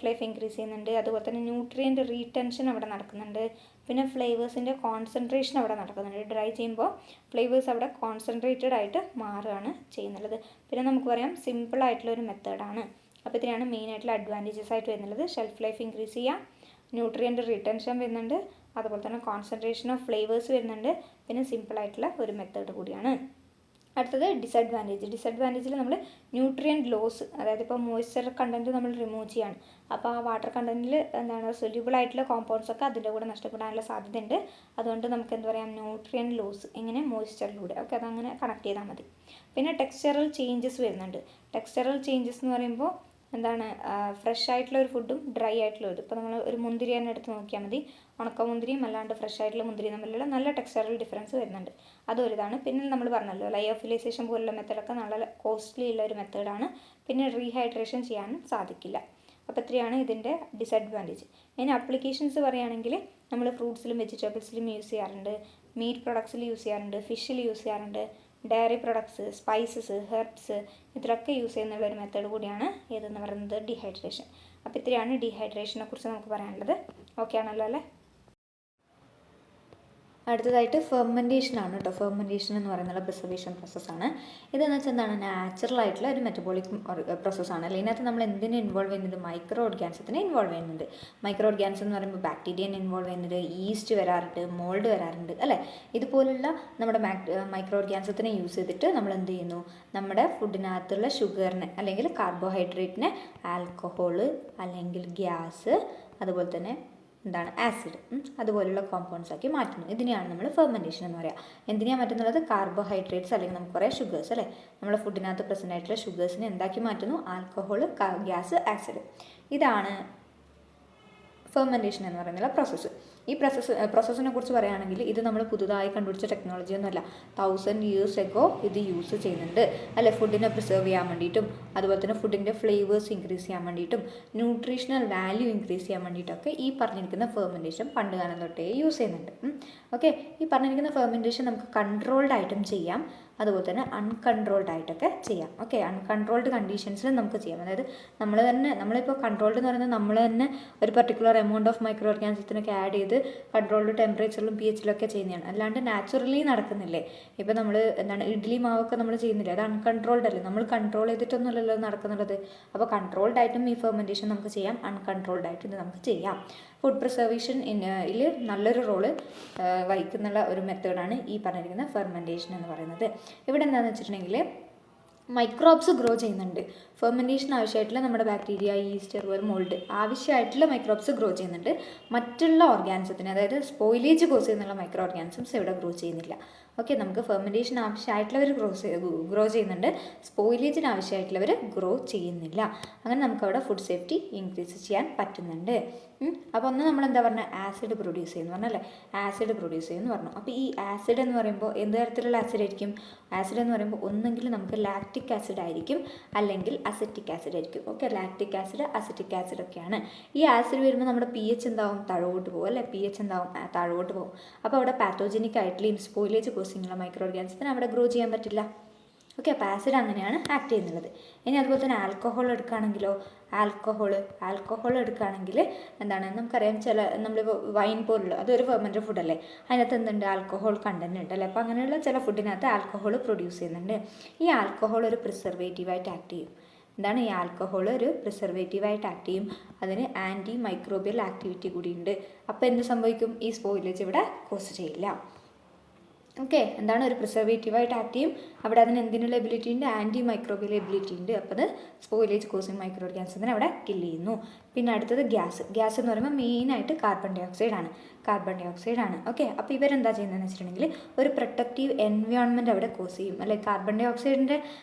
ലൈഫ് ഇൻക്രീസ് ചെയ്യുന്നുണ്ട്. അതുപോലെ തന്നെ ന്യൂട്രിയൻ്റ് റീടെൻഷൻ അവിടെ നടക്കുന്നുണ്ട്. പിന്നെ ഫ്ലേവേഴ്സിൻ്റെ കോൺസെൻട്രേഷൻ അവിടെ നടക്കുന്നുണ്ട്. ഡ്രൈ ചെയ്യുമ്പോൾ ഫ്ലേവേഴ്സ് അവിടെ കോൺസെൻട്രേറ്റഡ് ആയിട്ട് മാറുകയാണ് ചെയ്യുന്നുള്ളത്. പിന്നെ നമുക്ക് പറയാം സിമ്പിളായിട്ടുള്ളൊരു മെത്തേഡാണ്. അപ്പോൾ ഇത്രയാണ് മെയിനായിട്ടുള്ള അഡ്വാൻറ്റേജസ് ആയിട്ട് വരുന്നുള്ളത്. ഷെൽഫ് ലൈഫ് ഇൻക്രീസ് ചെയ്യുക, ന്യൂട്രിയൻ്റ് റീടെൻഷൻ വരുന്നുണ്ട്, അതുപോലെ തന്നെ കോൺസെൻട്രേഷൻ ഓഫ് ഫ്ലേവേഴ്സ് വരുന്നുണ്ട്. പിന്നെ സിമ്പിളായിട്ടുള്ള ഒരു മെത്തേഡ് കൂടിയാണ്. അടുത്തത് ഡിസഡ്വാൻറ്റേജിൽ നമ്മൾ ന്യൂട്രിയൻ്റ് ലോസ്, അതായത് ഇപ്പോൾ മോയ്സ്ചർ കണ്ടൻറ്റ് നമ്മൾ റിമൂവ് ചെയ്യാണ്. അപ്പോൾ ആ വാട്ടർ കണ്ടൻറ്റിൽ എന്താണ് സൊല്യൂബിൾ ആയിട്ടുള്ള കോമ്പൗണ്ട്സൊക്കെ അതിൻ്റെ കൂടെ നഷ്ടപ്പെടാനുള്ള സാധ്യതയുണ്ട്. അതുകൊണ്ട് നമുക്ക് എന്ത് പറയാം, ന്യൂട്രിയൻ്റ് ലോസ് എങ്ങനെ മോയ്സ്ചറിലൂടെ. ഓക്കെ, അതങ്ങനെ കണക്ട് ചെയ്താൽ മതി. പിന്നെ ടെക്സ്ചറൽ ചേഞ്ചസ് വരുന്നുണ്ട്. ടെക്സ്ചറൽ ചേഞ്ചസ് എന്ന് പറയുമ്പോൾ എന്താണ് ഫ്രഷ് ആയിട്ടുള്ള ഒരു ഫുഡും ഡ്രൈ ആയിട്ടുള്ള ഒരു, ഇപ്പോൾ നമ്മൾ ഒരു മുന്തിരി തന്നെ എടുത്ത് നോക്കിയാൽ മതി. ഉണക്കമുന്തിരിയും അല്ലാണ്ട് ഫ്രഷ് ആയിട്ടുള്ള മുന്തിരിയും തമ്മിലുള്ള നല്ല ടെക്സ്ചറൽ ഡിഫറൻസ് വരുന്നുണ്ട്. അതൊരിതാണ്. പിന്നെ നമ്മൾ പറഞ്ഞല്ലോ ലയോഫിലൈസേഷൻ പോലുള്ള മെത്തേഡൊക്കെ നല്ല കോസ്റ്റ്ലി ഉള്ള ഒരു മെത്തേഡാണ്. പിന്നെ റീഹൈഡ്രേഷൻ ചെയ്യാനും സാധിക്കില്ല. അപ്പോൾ ഇത്രയാണ് ഇതിൻ്റെ ഡിസഡ്വാൻറ്റേജ്. ഇനി അപ്ലിക്കേഷൻസ് പറയുകയാണെങ്കിൽ നമ്മൾ ഫ്രൂട്ട്സിലും വെജിറ്റബിൾസിലും യൂസ് ചെയ്യാറുണ്ട്, മീറ്റ് പ്രൊഡക്ട്സിൽ യൂസ് ചെയ്യാറുണ്ട്, ഫിഷിൽ യൂസ് ചെയ്യാറുണ്ട്, ഡയറി പ്രൊഡക്ട്സ്, സ്പൈസസ്, ഹെർബ്സ് ഇതിലൊക്കെ യൂസ് ചെയ്യുന്നുള്ള ഒരു മെത്തേഡ് കൂടിയാണ് ഏതെന്ന് പറയുന്നത് ഡീഹൈഡ്രേഷൻ. അപ്പോൾ ഇത്രയാണ് ഡീഹൈഡ്രേഷനെ കുറിച്ച് നമുക്ക് പറയാനുള്ളത്. ഓക്കെ ആണല്ലോ അല്ലേ? അടുത്തതായിട്ട് ഫെർമെൻറ്റേഷൻ ആണ് കേട്ടോ. ഫെർമെൻറ്റേഷൻ എന്ന് പറയുന്നത് പ്രിസർവേഷൻ പ്രോസസ്സാണ്. ഇതെന്ന് വെച്ചാൽ എന്താണ്, നാച്ചുറൽ ആയിട്ടുള്ള ഒരു മെറ്റബോളിക് പ്രോസസ്സാണ്. അല്ലെങ്കിൽ ഇതിനകത്ത് നമ്മൾ എന്തിനെ ഇൻവോൾവ് ചെയ്യുന്നത്, മൈക്രോ ഓർഗാനിസത്തിനെ ഇൻവോൾവ് ചെയ്യുന്നുണ്ട്. മൈക്രോ ഓർഗാനിസം എന്ന് പറയുമ്പോൾ ബാക്ടീരിയനെ ഇൻവോൾവ് ചെയ്യുന്നുണ്ട്, ഈസ്റ്റ് വരാറുണ്ട്, മോൾഡ് വരാറുണ്ട് അല്ലേ. ഇതുപോലുള്ള നമ്മുടെ മൈക്രോ ഓർഗാനിസത്തിനെ യൂസ് ചെയ്തിട്ട് നമ്മൾ എന്ത് ചെയ്യുന്നു, നമ്മുടെ ഫുഡിനകത്തുള്ള ഷുഗറിനെ അല്ലെങ്കിൽ കാർബോഹൈഡ്രേറ്റിനെ ആൽക്കഹോള് അല്ലെങ്കിൽ ഗ്യാസ് അതുപോലെ തന്നെ എന്താണ് ആസിഡ് അതുപോലുള്ള കോമ്പൗണ്ട്സ് ആക്കി മാറ്റുന്നു. ഇതിനെയാണ് നമ്മൾ ഫെർമെൻറ്റേഷൻ എന്ന് പറയുക. എന്തിനാണ് മാറ്റുന്നത്, കാർബോഹൈഡ്രേറ്റ്സ് അല്ലെങ്കിൽ നമുക്ക് കുറേ ഷുഗേഴ്സ് അല്ലേ, നമ്മുടെ ഫുഡിനകത്ത് പ്രസൻ്റ് ആയിട്ടുള്ള ഷുഗേഴ്സിനെ എന്താക്കി മാറ്റുന്നു, ആൽക്കഹോൾ, ഗ്യാസ്, ആസിഡ്. ഇതാണ് ഫെർമെൻറ്റേഷൻ എന്ന് പറയുന്ന പ്രോസസ്സ്. ഈ പ്രോസസ്സിനെ കുറിച്ച് പറയുകയാണെങ്കിൽ ഇത് നമ്മൾ പുതുതായി കണ്ടുപിടിച്ച ടെക്നോളജി ഒന്നുമല്ല. 1000 years ago ഇത് യൂസ് ചെയ്യുന്നുണ്ട് അല്ലെ, ഫുഡിനെ പ്രിസർവ് ചെയ്യാൻ വേണ്ടിയിട്ടും അതുപോലെ തന്നെ ഫുഡിൻ്റെ ഫ്ലേവേഴ്സ് ഇൻക്രീസ് ചെയ്യാൻ വേണ്ടിയിട്ടും ന്യൂട്രീഷണൽ വാല്യൂ ഇൻക്രീസ് ചെയ്യാൻ വേണ്ടിയിട്ടൊക്കെ ഈ പറഞ്ഞിരിക്കുന്ന ഫെർമെൻറ്റേഷൻ പണ്ട് കാലം തൊട്ടേ യൂസ് ചെയ്യുന്നുണ്ട്. ഓക്കെ, ഈ പറഞ്ഞിരിക്കുന്ന ഫെർമെൻറ്റേഷൻ നമുക്ക് കൺട്രോൾഡ് ആയിട്ടും ചെയ്യാം, അതുപോലെ തന്നെ അൺകൺട്രോൾഡ് ആയിട്ടൊക്കെ ചെയ്യാം. ഓക്കെ, അൺകൺട്രോൾഡ് കണ്ടീഷൻസിൽ നമുക്ക് ചെയ്യാം. അതായത് നമ്മളിപ്പോൾ കൺട്രോൾഡ് എന്ന് പറയുന്നത് നമ്മൾ തന്നെ ഒരു പർട്ടിക്കുലർ എമൗണ്ട് ഓഫ് മൈക്രോ ഓർഗാനിസത്തിനൊക്കെ ആഡ് ചെയ്ത് കൺട്രോൾഡ് ടെമ്പറേച്ചറിലും pH-ലും ചെയ്യുന്നതാണ്. അല്ലാണ്ട് നാച്ചുറലി നടക്കുന്നില്ലേ. ഇപ്പോൾ നമ്മൾ എന്താണ് ഇഡ്ഡലി മാവൊക്കെ നമ്മൾ ചെയ്യുന്നില്ലേ, അത് അൺകൺട്രോൾഡ് അല്ലേ, നമ്മൾ കൺട്രോൾ ചെയ്തിട്ടൊന്നുമല്ലല്ലോ നടക്കുന്നുള്ളത്. അപ്പോൾ കൺട്രോൾഡ് ആയിട്ടും ഈ ഫെർമെൻറ്റേഷൻ നമുക്ക് ചെയ്യാം, അൺകൺട്രോൾഡ് ആയിട്ടും ഇത് നമുക്ക് ചെയ്യാം. ഫുഡ് പ്രിസർവേഷൻ ഇതിൽ നല്ലൊരു റോള് വഹിക്കുന്ന ഒരു മെത്തേഡാണ് ഈ പറഞ്ഞിരിക്കുന്ന ഫെർമെൻറ്റേഷൻ എന്ന് പറയുന്നത്. ഇവിടെ എന്താണെന്ന് വെച്ചിട്ടുണ്ടെങ്കിൽ മൈക്രോബ്സ് ഗ്രോ ചെയ്യുന്നുണ്ട്. ഫെർമെൻറ്റേഷൻ ആവശ്യമായിട്ടുള്ള നമ്മുടെ ബാക്ടീരിയ, ഈസ്റ്റ്, അതുപോലെ മോൾഡ് ആവശ്യമായിട്ടുള്ള മൈക്രോബ്സ് ഗ്രോ ചെയ്യുന്നുണ്ട്. മറ്റുള്ള ഓർഗാനിസത്തിന്, അതായത് സ്പോയിലേജ് കോസ് ചെയ്യുന്നുള്ള മൈക്രോ ഓർഗാനിസംസ് ഇവിടെ ഗ്രോ ചെയ്യുന്നില്ല. ഓക്കെ, നമുക്ക് ഫെർമെൻറ്റേഷൻ ആവശ്യമായിട്ടുള്ളവർ ഗ്രോ ചെയ്യുന്നുണ്ട്, സ്പോയിലേജിന് ആവശ്യമായിട്ടുള്ളവർ ഗ്രോ ചെയ്യുന്നില്ല. അങ്ങനെ നമുക്കവിടെ ഫുഡ് സേഫ്റ്റി ഇൻക്രീസ് ചെയ്യാൻ പറ്റുന്നുണ്ട്. അപ്പോൾ ഒന്ന് നമ്മൾ എന്താ പറഞ്ഞാൽ ആസിഡ് പ്രൊഡ്യൂസ് ചെയ്യുന്നു പറഞ്ഞല്ലേ, ആസിഡ് പ്രൊഡ്യൂസ് ചെയ്യുമെന്ന് പറഞ്ഞു. അപ്പോൾ ഈ ആസിഡ് എന്ന് പറയുമ്പോൾ എന്ത് തരത്തിലുള്ള ആസിഡ് ആയിരിക്കും, ആസിഡ് എന്ന് പറയുമ്പോൾ ഒന്നെങ്കിൽ നമുക്ക് ലാക്റ്റിക് ആസിഡ് ആയിരിക്കും അല്ലെങ്കിൽ അസറ്റിക് ആസിഡ് ആയിരിക്കും. Okay, lactic acid, acetic acid ഒക്കെയാണ്. ഈ ആസിഡ് വരുമ്പോൾ നമ്മുടെ pH എന്താവും, താഴോട്ട് പോകും അല്ലേ, pH എന്താവും, താഴോട്ട് പോകും. അപ്പോൾ അവിടെ പാത്തോജനിക് ആയിട്ടുള്ള സ്പോയിലേജ് കോസിങ്ങുള്ള മൈക്രോ ഓർഗാനിസത്തിന് അവിടെ ഗ്രോ ചെയ്യാൻ പറ്റില്ല. ഓക്കെ, അപ്പോൾ ആസിഡ് അങ്ങനെയാണ് ആക്ട് ചെയ്യുന്നത്. ഇനി അതുപോലെ തന്നെ ആൽക്കഹോൾ എടുക്കുകയാണെങ്കിലോ, ആൽക്കഹോൾ എടുക്കുകയാണെങ്കിൽ എന്താണ്, നമുക്കറിയാം നമ്മളിപ്പോൾ വൈൻ പോലുള്ള അതൊരു ഫെർമെൻറ്റഡ് ഫുഡല്ലേ, അതിനകത്ത് എന്തുണ്ട്, ആൽക്കഹോൾ കണ്ടന്റ് ഉണ്ട് അല്ലേ. അപ്പോൾ അങ്ങനെയുള്ള ചില ഫുഡിനകത്ത് ആൽക്കഹോൾ പ്രൊഡ്യൂസ് ചെയ്യുന്നുണ്ട്. ഈ ആൽക്കഹോൾ ഒരു പ്രിസർവേറ്റീവായിട്ട് ആക്ട് ചെയ്യും. എന്താണ്, ഈ ആൽക്കഹോൾ ഒരു പ്രിസർവേറ്റീവായിട്ട് ആക്ട് ചെയ്യും. അതിന് ആൻറ്റി മൈക്രോബിയൽ ആക്ടിവിറ്റി കൂടിയുണ്ട്. അപ്പോൾ എന്ത് സംഭവിക്കും, ഈ സ്പോയിലേജ് ഇവിടെ കോസ് ചെയ്യില്ല. ഓക്കെ, എന്താണ്, ഒരു പ്രിസർവേറ്റീവായിട്ട് ആക്ട് ചെയ്യും, അവിടെ അതിന് എന്തിനുള്ള എബിലിറ്റി ഉണ്ട്, ആൻറ്റി മൈക്രോബിയൽ എബിലിറ്റി ഉണ്ട്. അപ്പോൾ അത് സ്പോയിലേജ് കോസിങ് മൈക്രോ ഓർഗാനിസത്തിനെ അവിടെ കില്ല് ചെയ്യുന്നു. പിന്നെ അടുത്തത് ഗ്യാസ് എന്ന് പറയുമ്പോൾ മെയിനായിട്ട് കാർബൺ ഡൈ ഓക്സൈഡ് ആണ്. ഓക്കെ, അപ്പോൾ ഇവരെന്താ ചെയ്യുന്നതെന്ന് വെച്ചിട്ടുണ്ടെങ്കിൽ ഒരു പ്രൊട്ടക്റ്റീവ് എൻവയോൺമെൻറ്റ് അവിടെ കോസ് ചെയ്യും അല്ലെ. കാർബൺ ഡൈ ഓക്സൈഡിൻ്റെ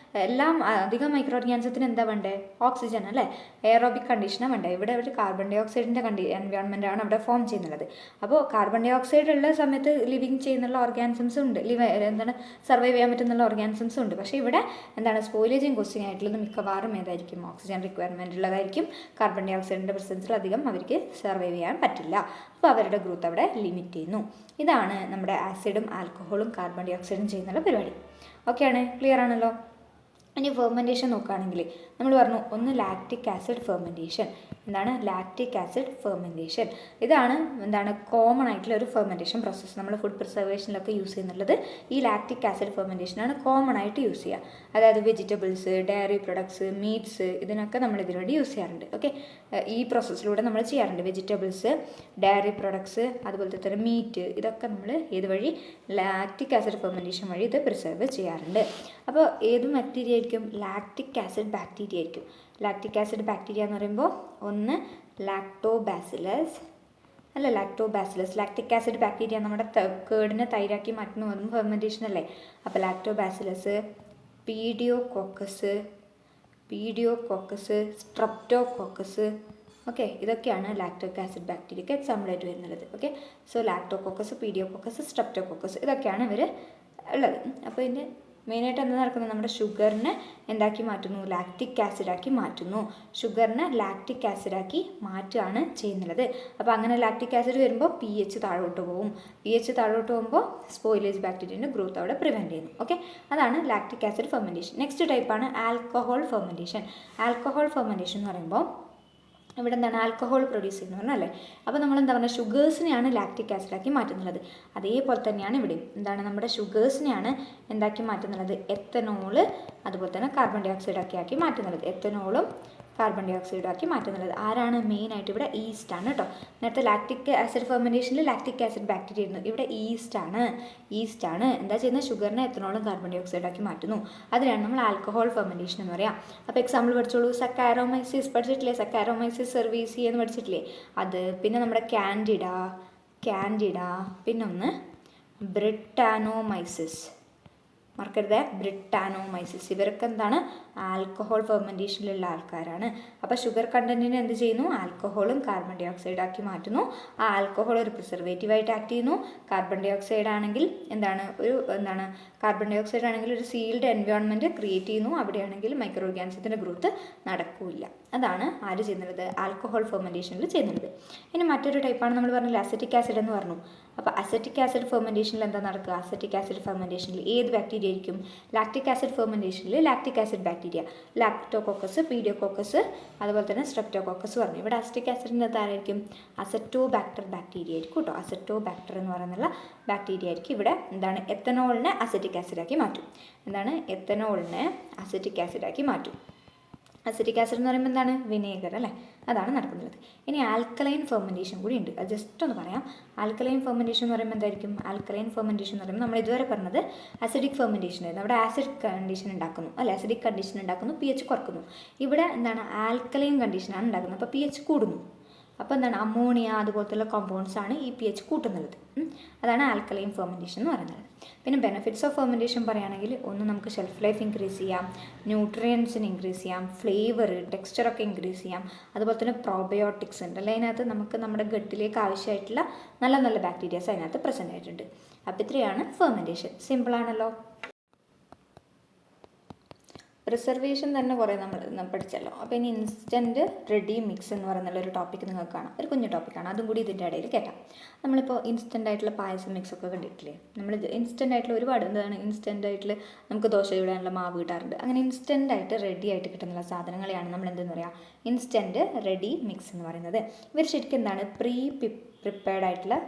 എല്ലാം അധികം മൈക്രോ ഓർഗാനിസത്തിന് എന്താ വേണ്ടേ, ഓക്സിജൻ അല്ലേ, എയറോബിക് കണ്ടീഷനാണ് വേണ്ടത്. ഇവിടെ ഒരു കാർബൺ ഡൈ ഓക്സൈഡിൻ്റെ എൻവയോൺമെൻറ്റാണ് അവിടെ ഫോം ചെയ്യുന്നത്. അപ്പോൾ കാർബൺ ഡൈ ഓക്സൈഡ് ഉള്ള സമയത്ത് ലിവിങ് ചെയ്യുന്നുള്ള ഓർഗാനിസംസ് ഉണ്ട്, സർവൈവ് ചെയ്യാൻ പറ്റുന്നുള്ള ഓർഗാനിസംസ് ഉണ്ട്. പക്ഷേ ഇവിടെ എന്താണ്, സ്പോയിലേജിങ് കോസിങ് ആയിട്ടുള്ളത് മിക്കവാറും ഏതായിരിക്കും, ഓക്സിജൻ റിക്വയർമെൻ്റ് ഉള്ളതായിരിക്കും. കാർബൺ ഡൈ ഓക്സൈഡിൻ്റെ പ്രസൻസിൽ അധികം അവർക്ക് സർവൈവ് ചെയ്യാൻ പറ്റില്ല. അപ്പോൾ അവരുടെ ഗ്രോത്ത് അവിടെ ലിമിറ്റ് ചെയ്യുന്നു. ഇതാണ് നമ്മുടെ ആസിഡും ആൽക്കഹോളും കാർബൺ ഡൈ ഓക്സൈഡും ചെയ്യുന്നുള്ള പരിപാടി. ഓക്കെയാണ്, ക്ലിയർ ആണല്ലോ. ഇനി ഫെർമെൻറ്റേഷൻ നോക്കുകയാണെങ്കിൽ നമ്മൾ പറഞ്ഞു, ഒന്ന് ലാക്റ്റിക് ആസിഡ് ഫെർമെൻറ്റേഷൻ. എന്താണ് ലാക്റ്റിക് ആസിഡ് ഫെർമെൻറ്റേഷൻ? ഇതാണ് എന്താണ് കോമൺ ആയിട്ടുള്ള ഒരു ഫെർമെൻറ്റേഷൻ പ്രോസസ്സ്. നമ്മൾ ഫുഡ് പ്രിസർവേഷനിലൊക്കെ യൂസ് ചെയ്യുന്നുള്ളത് ഈ ലാക്റ്റിക് ആസിഡ് ഫെർമെൻറ്റേഷനാണ് കോമൺ ആയിട്ട് യൂസ് ചെയ്യുക. അതായത് വെജിറ്റബിൾസ്, ഡയറി പ്രൊഡക്ട്സ്, മീറ്റ്സ്, ഇതിനൊക്കെ നമ്മൾ ഇതിനുവേണ്ടി യൂസ് ചെയ്യാറുണ്ട്. ഓക്കെ, ഈ പ്രോസസ്സിലൂടെ നമ്മൾ ചെയ്യാറുണ്ട്. വെജിറ്റബിൾസ്, ഡയറി പ്രൊഡക്ട്സ്, അതുപോലത്തെ തന്നെ മീറ്റ്, ഇതൊക്കെ നമ്മൾ ഏത് വഴി, ലാക്റ്റിക് ആസിഡ് ഫെർമെൻറ്റേഷൻ വഴി ഇത് പ്രിസർവ് ചെയ്യാറുണ്ട്. അപ്പോൾ ഏത് ബാക്ടീരിയ ആയിരിക്കും, ലാക്റ്റിക് ആസിഡ് ബാക്ടീരിയ ആയിരിക്കും. ലാക്റ്റിക് ആസിഡ് ബാക്ടീരിയ എന്ന് പറയുമ്പോൾ ഒന്ന് ലാക്ടോബാസിലസ്. ലാക്റ്റിക് ആസിഡ് ബാക്ടീരിയ നമ്മുടെ കേടിനെ തൈരാക്കി മാറ്റുന്നു, അതും ഫെർമെൻറ്റേഷൻ അല്ലേ. അപ്പോൾ ലാക്ടോബാസിലസ്, പീഡിയോകോക്കസ്, സ്ട്രെപ്റ്റോകോക്കസ്, ഓക്കെ, ഇതൊക്കെയാണ് ലാക്റ്റിക് ആസിഡ് ബാക്ടീരിയക്ക് എക്സാമ്പിളായിട്ട് വരുന്നത്. ഓക്കെ, സോ ലാക്ടോകോക്കസ്, പീഡിയോകോക്കസ്, സ്ട്രെപ്റ്റോകോക്കസ്, ഇതൊക്കെയാണ് ഇവർ ഉള്ളത്. അപ്പോൾ ഇതിൻ്റെ മെയിനായിട്ട് എന്താ നടക്കുന്നത്, നമ്മുടെ ഷുഗറിനെ എന്താക്കി മാറ്റുന്നു, ലാക്റ്റിക് ആസിഡാക്കി മാറ്റുന്നു. ഷുഗറിനെ ലാക്റ്റിക് ആസിഡാക്കി മാറ്റുകയാണ് ചെയ്യുന്നത്. അപ്പോൾ അങ്ങനെ ലാക്റ്റിക് ആസിഡ് വരുമ്പോൾ pH താഴോട്ട് പോകും. pH താഴോട്ട് പോകുമ്പോൾ സ്പോയിലേജ് ബാക്ടീരിയൻ്റെ ഗ്രോത്ത് അവിടെ പ്രിവെൻറ്റ് ചെയ്യുന്നു. ഓക്കെ, അതാണ് ലാക്റ്റിക് ആസിഡ് ഫെർമെൻറ്റേഷൻ. നെക്സ്റ്റ് ടൈപ്പാണ് ആൽക്കഹോൾ ഫെർമെൻറ്റേഷൻ. ആൽക്കഹോൾ ഫെർമെൻറ്റേഷൻ എന്ന് പറയുമ്പോൾ ഇവിടെ എന്താണ് ആൽക്കഹോൾ പ്രൊഡ്യൂസ് ചെയ്യുന്നത് പറഞ്ഞല്ലേ. അപ്പോൾ നമ്മൾ എന്താ പറയുക, ഷുഗേഴ്സിനെയാണ് ലാക്റ്റിക് ആസിഡാക്കി മാറ്റുന്നത്. അതേപോലെ തന്നെയാണ് ഇവിടെ എന്താണ് നമ്മുടെ ഷുഗേഴ്സിനെയാണ് എന്താക്കി മാറ്റുന്നത്, എത്തനോള് അതുപോലെ തന്നെ കാർബൺ ഡൈ ഓക്സൈഡ് ആക്കി മാറ്റുന്നത്. എത്തനോളും കാർബൺ ഡൈ ഓക്സൈഡും ആക്കി മാറ്റുന്നത് ആരാണ്, മെയിനായിട്ട് ഇവിടെ ഈസ്റ്റ് ആണ് കേട്ടോ. നേരത്തെ ലാക്റ്റിക് ആസിഡ് ഫെർമെൻറ്റേഷനിൽ ലാക്റ്റിക് ആസിഡ് ബാക്ടീരിയ ഇരുന്നു, ഇവിടെ ഈസ്റ്റ് ആണ് എന്താ ചെയ്യുന്നത്, ഷുഗറിനെ എത്തനോളും കാർബൺ ഡൈ ഓക്സൈഡ് ആക്കി മാറ്റുന്നു. അതിനാണ് നമ്മൾ ആൽക്കഹോൾ ഫെർമെൻറ്റേഷൻ എന്ന് പറയാം. അപ്പോൾ എക്സാമ്പിൾ പഠിച്ചോളൂ, സക്കാരോമൈസിസ് പഠിച്ചിട്ടില്ലേ, സക്കാരോമൈസിസ് സെർവീസി എന്ന് പഠിച്ചിട്ടില്ലേ അത്. പിന്നെ നമ്മുടെ കാൻഡിഡ പിന്നൊന്ന് ബ്രിട്ടാനോമൈസിസ്, മറക്കരുത്, ബ്രിട്ടാനോമൈസിസ്. ഇവരൊക്കെ എന്താണ്, ആൽക്കഹോൾ ഫെർമെൻറ്റേഷനിലുള്ള ആൾക്കാരാണ്. അപ്പോൾ ഷുഗർ കണ്ടന്റിനെ എന്ത് ചെയ്യുന്നു, ആൽക്കഹോളും കാർബൺ ഡൈ ഓക്സൈഡ് ആക്കി മാറ്റുന്നു. ആ ആൽക്കഹോൾ ഒരു പ്രിസർവേറ്റീവായിട്ട് ആക്ട് ചെയ്യുന്നു. കാർബൺ ഡൈ ഓക്സൈഡ് ആണെങ്കിൽ കാർബൺ ഡൈ ഓക്സൈഡ് ആണെങ്കിൽ ഒരു സീൽഡ് എൻവയോൺമെൻറ്റ് ക്രിയേറ്റ് ചെയ്യുന്നു. അവിടെയാണെങ്കിൽ മൈക്രോ ഓർഗാനിസത്തിൻ്റെ ഗ്രോത്ത് നടക്കില്ല. അതാണ് ആര് ചെയ്യുന്നത്, ആൽക്കഹോൾ ഫെർമെൻറ്റേഷനിൽ ചെയ്യുന്നത്. ഇനി മറ്റൊരു ടൈപ്പാണ് നമ്മൾ പറഞ്ഞില്ല, അസറ്റിക് ആസിഡ് എന്ന് പറഞ്ഞു. അപ്പോൾ അസറ്റിക് ആസിഡ് ഫെർമെൻറ്റേഷനിൽ എന്താ നടക്കുക, അസറ്റിക് ആസിഡ് ഫെർമെൻറ്റേഷനിൽ ഏത് ബാക്ടീരിയ ആയിരിക്കും, ലാക്റ്റിക് ആസിഡ് ഫെർമെൻറ്റേഷനിൽ lactic acid bacteria, lactococcus, pediococcus അതുപോലെ തന്നെ സ്ട്രെപ്റ്റോകോക്കസ് പറഞ്ഞു. ഇവിടെ അസറ്റിക് ആസിഡിൻ്റെ എന്തായിരിക്കും, അസറ്റോബാക്ടർ ബാക്ടീരിയ ആയിരിക്കും കേട്ടോ. അസറ്റോബാക്ടർ എന്ന് പറയുന്ന ബാക്ടീരിയ ആയിരിക്കും ഇവിടെ എന്താണ്, എത്തനോളിനെ അസറ്റിക് ആസിഡാക്കി മാറ്റും. എന്താണ്, എത്തനോളിനെ അസറ്റിക് ആസിഡാക്കി മാറ്റും. അസിറ്റിക് ആസിഡ് എന്ന് പറയുമ്പോൾ എന്താണ്, വിനേഗർ അല്ലേ, അതാണ് നടക്കുന്നത്. ഇനി ആൽക്കലൈൻ ഫെർമെൻറ്റേഷൻ കൂടി ഉണ്ട്, അത് ജസ്റ്റ് ഒന്ന് പറയാം. ആൽക്കലൈൻ ഫെർമെൻറ്റേഷൻ എന്ന് പറയുമ്പോൾ എന്തായിരിക്കും, ആൽക്കലൈൻ ഫെർമെൻറ്റേഷൻ എന്ന് പറയുമ്പോൾ നമ്മൾ ഇതുവരെ പറഞ്ഞത് അസിഡിക് ഫെർമെൻറ്റേഷൻ ആയിരുന്നു. അവിടെ ആസിഡ് കണ്ടീഷൻ ഉണ്ടാക്കുന്നു അല്ലെ, അസിഡിക് കണ്ടീഷൻ ഉണ്ടാക്കുന്നു, pH കുറക്കുന്നു. ഇവിടെ എന്താണ്, ആൽക്കലൈൻ കണ്ടീഷനാണ് ഉണ്ടാക്കുന്നത്, അപ്പോൾ pH കൂടുന്നു. അപ്പോൾ എന്താണ്, അമോണിയ അതുപോലത്തുള്ള കോമ്പൗണ്ട്സ് ആണ് ഈ pH കൂട്ടുന്നത്. അതാണ് ആൽക്കലൈൻ ഫെർമെൻറ്റേഷൻ എന്ന് പറയുന്നത്. പിന്നെ ബെനിഫിറ്റ്സ് ഓഫ് ഫെർമെൻറ്റേഷൻ പറയുകയാണെങ്കിൽ, ഒന്ന് നമുക്ക് ഷെൽഫ് ലൈഫ് ഇൻക്രീസ് ചെയ്യാം, ന്യൂട്രിയൻസിന് ഇൻക്രീസ് ചെയ്യാം, ഫ്ലേവർ ടെക്സ്ചറൊക്കെ ഇൻക്രീസ് ചെയ്യാം. അതുപോലെ തന്നെ പ്രോബയോട്ടിക്സ് ഉണ്ട് അല്ലേ, അതിനകത്ത് നമുക്ക് നമ്മുടെ ഗട്ടിലേക്ക് ആവശ്യമായിട്ടുള്ള നല്ല നല്ല ബാക്ടീരിയാസ് അതിനകത്ത് പ്രസൻ്റ് ആയിട്ടുണ്ട്. അപ്പോൾ ഇത്രയാണ് ഫെർമെൻറ്റേഷൻ. സിമ്പിളാണല്ലോ. പ്രിസർവേഷൻ തന്നെ കുറേ നമ്മൾ പഠിച്ചല്ലോ. അപ്പോൾ ഇനി ഇൻസ്റ്റൻറ്റ് റെഡി മിക്സ് എന്ന് പറയുന്ന ഒരു ടോപ്പിക്ക് നിങ്ങൾക്ക് കാണാം, ഒരു കുഞ്ഞു ടോപ്പിക്കാണ്, അതും കൂടി ഇതിൻ്റെ ഇടയിൽ കേട്ടാം. നമ്മളിപ്പോൾ ഇൻസ്റ്റൻ്റ് ആയിട്ടുള്ള പായസം മിക്സൊക്കെ കണ്ടിട്ടില്ലേ, നമ്മൾ ഇൻസ്റ്റൻ്റ് ആയിട്ടുള്ള ഒരുപാട് എന്താണ്, ഇൻസ്റ്റൻ്റ് ആയിട്ടുള്ള നമുക്ക് ദോശ ചൂടാനുള്ള മാവ് കിട്ടാറുണ്ട്. അങ്ങനെ ഇൻസ്റ്റൻ്റ് ആയിട്ട് റെഡി ആയിട്ട് കിട്ടുന്ന സാധനങ്ങളെയാണ് നമ്മൾ എന്തെന്ന് പറയുക, ഇൻസ്റ്റൻറ്റ് റെഡി മിക്സ് എന്ന് പറയുന്നത്. ഇവർ ശരിക്കും എന്താണ്, പ്രിപ്പയർഡ് ആയിട്ടുള്ള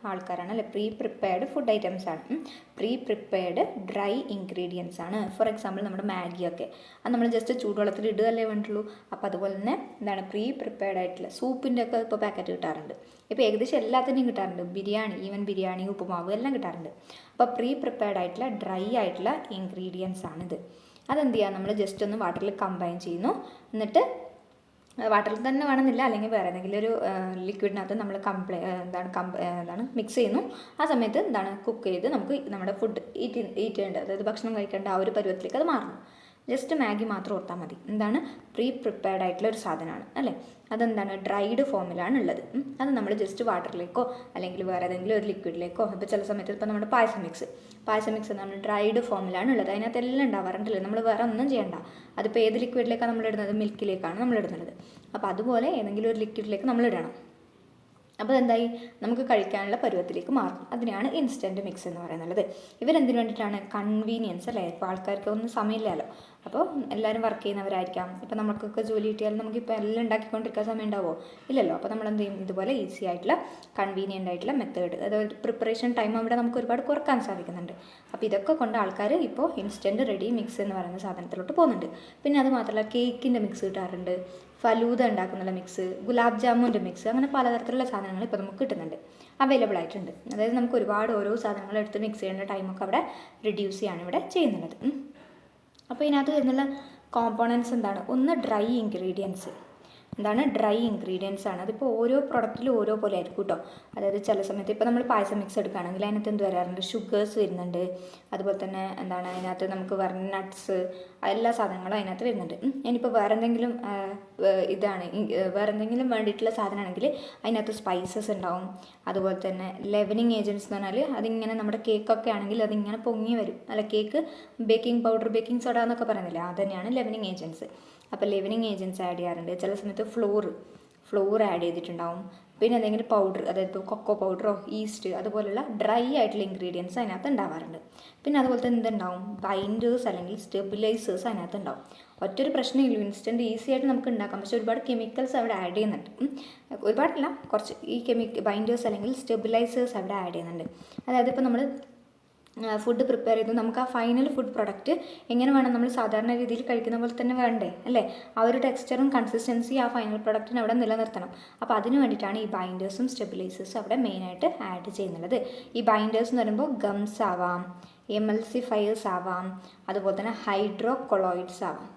ആൾക്കാരാണ് അല്ലെ, പ്രിപ്പയർഡ് ഫുഡ് ഐറ്റംസ് ആണ്, പ്രിപ്പയർഡ് ഡ്രൈ ഇൻഗ്രീഡിയൻസ് ആണ്. ഫോർ എക്സാമ്പിൾ നമ്മുടെ മാഗിയൊക്കെ അത് നമ്മൾ ജസ്റ്റ് ചൂടുവെള്ളത്തിൽ ഇടുകയല്ലേ വേണ്ടുള്ളൂ. അപ്പോൾ അതുപോലെ തന്നെ എന്താണ്, പ്രിപ്പയർഡ് ആയിട്ടുള്ള സൂപ്പിൻ്റെ ഒക്കെ ഇപ്പോൾ പാക്കറ്റ് കിട്ടാറുണ്ട്. ഇപ്പോൾ ഏകദേശം എല്ലാത്തിൻ്റെയും കിട്ടാറുണ്ട്, ഈവൻ ബിരിയാണി ഉപ്പുമാവ് എല്ലാം കിട്ടാറുണ്ട്. അപ്പോൾ പ്രിപ്പയർഡ് ആയിട്ടുള്ള ഡ്രൈ ആയിട്ടുള്ള ഇൻഗ്രീഡിയൻസ് ആണിത്. അതെന്ത് ചെയ്യുക, നമ്മൾ ജസ്റ്റ് ഒന്ന് വാട്ടറിൽ കമ്പൈൻ ചെയ്യുന്നു, എന്നിട്ട് വാട്ടറിൽ തന്നെ വേണമെന്നില്ല, അല്ലെങ്കിൽ വേറെ ഏതെങ്കിലും ഒരു ലിക്വിഡിനകത്ത് നമ്മൾ മിക്സ് ചെയ്യുന്നു. ആ സമയത്ത് കുക്ക് ചെയ്ത് നമുക്ക് നമ്മുടെ ഫുഡ് ഈറ്റ് ചെയ്യേണ്ടത്, അതായത് ഭക്ഷണം കഴിക്കേണ്ട ആ ഒരു പരുവത്തിലേക്ക് അത് മാറുന്നു. ജസ്റ്റ് മാഗി മാത്രം ഓർത്താൽ മതി. പ്രിപ്പയർഡ് ആയിട്ടുള്ള ഒരു സാധനമാണ് അല്ലേ. അതെന്താണ്, ഡ്രൈഡ് ഫോമിലാണ് ഉള്ളത്. അത് നമ്മൾ ജസ്റ്റ് വാട്ടറിലേക്കോ അല്ലെങ്കിൽ വേറെ ഏതെങ്കിലും ഒരു ലിക്വിഡിലേക്കോ, ഇപ്പോൾ ചില സമയത്ത് ഇപ്പോൾ നമ്മുടെ പായസം മിക്സ് നമ്മൾ ഡ്രൈഡ് ഫോമിലാണ് ഉള്ളത്. അതിനകത്ത് എല്ലാം ഉണ്ടാവാറുണ്ടല്ലോ, നമ്മൾ വേറെ ഒന്നും ചെയ്യണ്ട. അതിപ്പോൾ ഏത് ലിക്വിഡിലേക്കാണ് നമ്മൾ ഇടുന്നത്, മിൽക്കിലേക്കാണ് നമ്മൾ ഇടുന്നത്. അപ്പോൾ അതുപോലെ ഏതെങ്കിലും ഒരു ലിക്വിഡിലേക്ക് നമ്മൾ ഇടണം. അപ്പോൾ എന്തായി, നമുക്ക് കഴിക്കാനുള്ള പരുവത്തിലേക്ക് മാറും. അതിനെയാണ് ഇൻസ്റ്റൻറ്റ് മിക്സ് എന്ന് പറയുന്നത്. ഇവരെന്തിനു വേണ്ടിയിട്ടാണ്, കൺവീനിയൻസ് അല്ലേ. ഇപ്പോൾ ആൾക്കാർക്ക് ഒന്നും സമയമില്ലല്ലോ, അപ്പോൾ എല്ലാവരും വർക്ക് ചെയ്യുന്നവരായിരിക്കാം. ഇപ്പോൾ നമുക്കൊക്കെ ജോലി കിട്ടിയാലും നമുക്കിപ്പോൾ എല്ലാം ഉണ്ടാക്കിക്കൊണ്ടിരിക്കാൻ സമയം ഉണ്ടാവുമോ, ഇല്ലല്ലോ. അപ്പോൾ നമ്മൾ എന്ത് ചെയ്യും, ഇതുപോലെ ഈസി ആയിട്ടുള്ള കൺവീനിയൻ്റ് ആയിട്ടുള്ള മെത്തേഡ്, അതായത് പ്രിപ്പറേഷൻ ടൈം അവിടെ നമുക്ക് ഒരുപാട് കുറക്കാൻ സാധിക്കുന്നുണ്ട്. അപ്പോൾ ഇതൊക്കെ കൊണ്ട് ആൾക്കാർ ഇപ്പോൾ ഇൻസ്റ്റൻറ്റ് റെഡി മിക്സ് എന്ന് പറയുന്ന സാധനത്തിലോട്ട് പോകുന്നുണ്ട്. പിന്നെ അത് മാത്രമല്ല, കേക്കിൻ്റെ മിക്സ് കിട്ടാറുണ്ട്, ഫലൂദ ഉണ്ടാക്കുന്ന മിക്സ്, ഗുലാബ് ജാമുൻ്റെ മിക്സ്, അങ്ങനെ പലതരത്തിലുള്ള സാധനങ്ങൾ ഇപ്പോൾ നമുക്ക് കിട്ടുന്നുണ്ട്, അവൈലബിൾ ആയിട്ടുണ്ട്. അതായത് നമുക്ക് ഒരുപാട് ഓരോ സാധനങ്ങൾ എടുത്ത് മിക്സ് ചെയ്യേണ്ട ടൈമൊക്കെ അവിടെ റിഡ്യൂസ് ചെയ്യാണ് ഇവിടെ ചെയ്യുന്നത്. അപ്പോൾ ഇതിനകത്ത് വരുന്നുള്ള കോമ്പോണൻസ് എന്താണ്, ഒന്ന് ഡ്രൈ ഇൻഗ്രീഡിയൻസ് ആണ്. അതിപ്പോൾ ഓരോ പ്രൊഡക്റ്റിലും ഓരോ പോലെ ആയിരിക്കും കേട്ടോ. അതായത് ചില സമയത്ത് ഇപ്പോൾ നമ്മൾ പായസം മിക്സ് എടുക്കുകയാണെങ്കിൽ അതിനകത്ത് എന്ത് വരാറുണ്ട്, ഷുഗേഴ്സ് വരുന്നുണ്ട്. അതുപോലെ തന്നെ അതിനകത്ത് നമുക്ക് വേറെ നട്ട്സ്, എല്ലാ സാധനങ്ങളും അതിനകത്ത് വരുന്നുണ്ട്. ഇനിയിപ്പോൾ വേറെ എന്തെങ്കിലും വേണ്ടിയിട്ടുള്ള സാധനമാണെങ്കിൽ അതിനകത്ത് സ്പൈസസ് ഉണ്ടാവും. അതുപോലെ തന്നെ ലെവനിങ് ഏജൻറ്റ്സ് എന്ന് പറഞ്ഞാൽ അതിങ്ങനെ നമ്മുടെ കേക്കൊക്കെ ആണെങ്കിൽ അതിങ്ങനെ പൊങ്ങി വരും അല്ല, cake baking powder, baking soda എന്നൊക്കെ പറയുന്നില്ല, അത് തന്നെയാണ് ലെവനിങ് ഏജൻറ്റ്സ്. അപ്പോൾ ലെവനിങ് ഏജൻറ്റ്സ് ആഡ് ചെയ്യാറുണ്ട്. ചില സമയത്ത് ഫ്ലോർ ആഡ് ചെയ്തിട്ടുണ്ടാവും. പിന്നെ എന്തെങ്കിലും പൗഡർ, അതായത് ഇപ്പോൾ കൊക്കോ പൗഡറോ ഈസ്റ്റ് അതുപോലുള്ള ഡ്രൈ ആയിട്ടുള്ള ഇൻഗ്രീഡിയൻസ് അതിനകത്ത് ഉണ്ടാവാറുണ്ട്. പിന്നെ അതുപോലെ തന്നെ എന്തുണ്ടാവും, ബൈൻഡേഴ്സ് അല്ലെങ്കിൽ സ്റ്റെബിലൈസേഴ്സ് അതിനകത്ത് ഉണ്ടാവും. ഒറ്റൊരു പ്രശ്നമില്ല, ഇൻസ്റ്റൻറ്റ് ഈസി ആയിട്ട് നമുക്ക് ഉണ്ടാക്കാം, പക്ഷേ ഒരുപാട് കെമിക്കൽസ് അവിടെ ആഡ് ചെയ്യുന്നുണ്ട്. ഒരുപാടല്ല, കുറച്ച് ഈ ബൈൻഡേഴ്സ് അല്ലെങ്കിൽ സ്റ്റെബിലൈസേഴ്സ് അവിടെ ആഡ് ചെയ്യുന്നുണ്ട്. അതായത് ഇപ്പോൾ നമ്മൾ ഫുഡ് പ്രിപ്പയർ ചെയ്തു, നമുക്ക് ആ ഫൈനൽ ഫുഡ് പ്രൊഡക്റ്റ് എങ്ങനെ വേണം, നമ്മൾ സാധാരണ രീതിയിൽ കഴിക്കുന്ന പോലെ തന്നെ വേണ്ടേ അല്ലേ? ആ ഒരു ടെക്സ്ചറും കൺസിസ്റ്റൻസി ആ ഫൈനൽ പ്രൊഡക്റ്റിന് അവിടെ നിലനിർത്തണം. അപ്പോൾ അതിന് വേണ്ടിയിട്ടാണ് ഈ ബൈൻഡേഴ്സും സ്റ്റെബിലൈസേഴ്സും അവിടെ മെയിനായിട്ട് ആഡ് ചെയ്യുന്നത്. ഈ ബൈൻഡേഴ്സ് എന്ന് പറയുമ്പോൾ ഗംസ് ആവാം, എമൽസിഫയേഴ്സ് ആവാം, അതുപോലെ തന്നെ ഹൈഡ്രോകൊളോയിഡ്സ് ആവാം.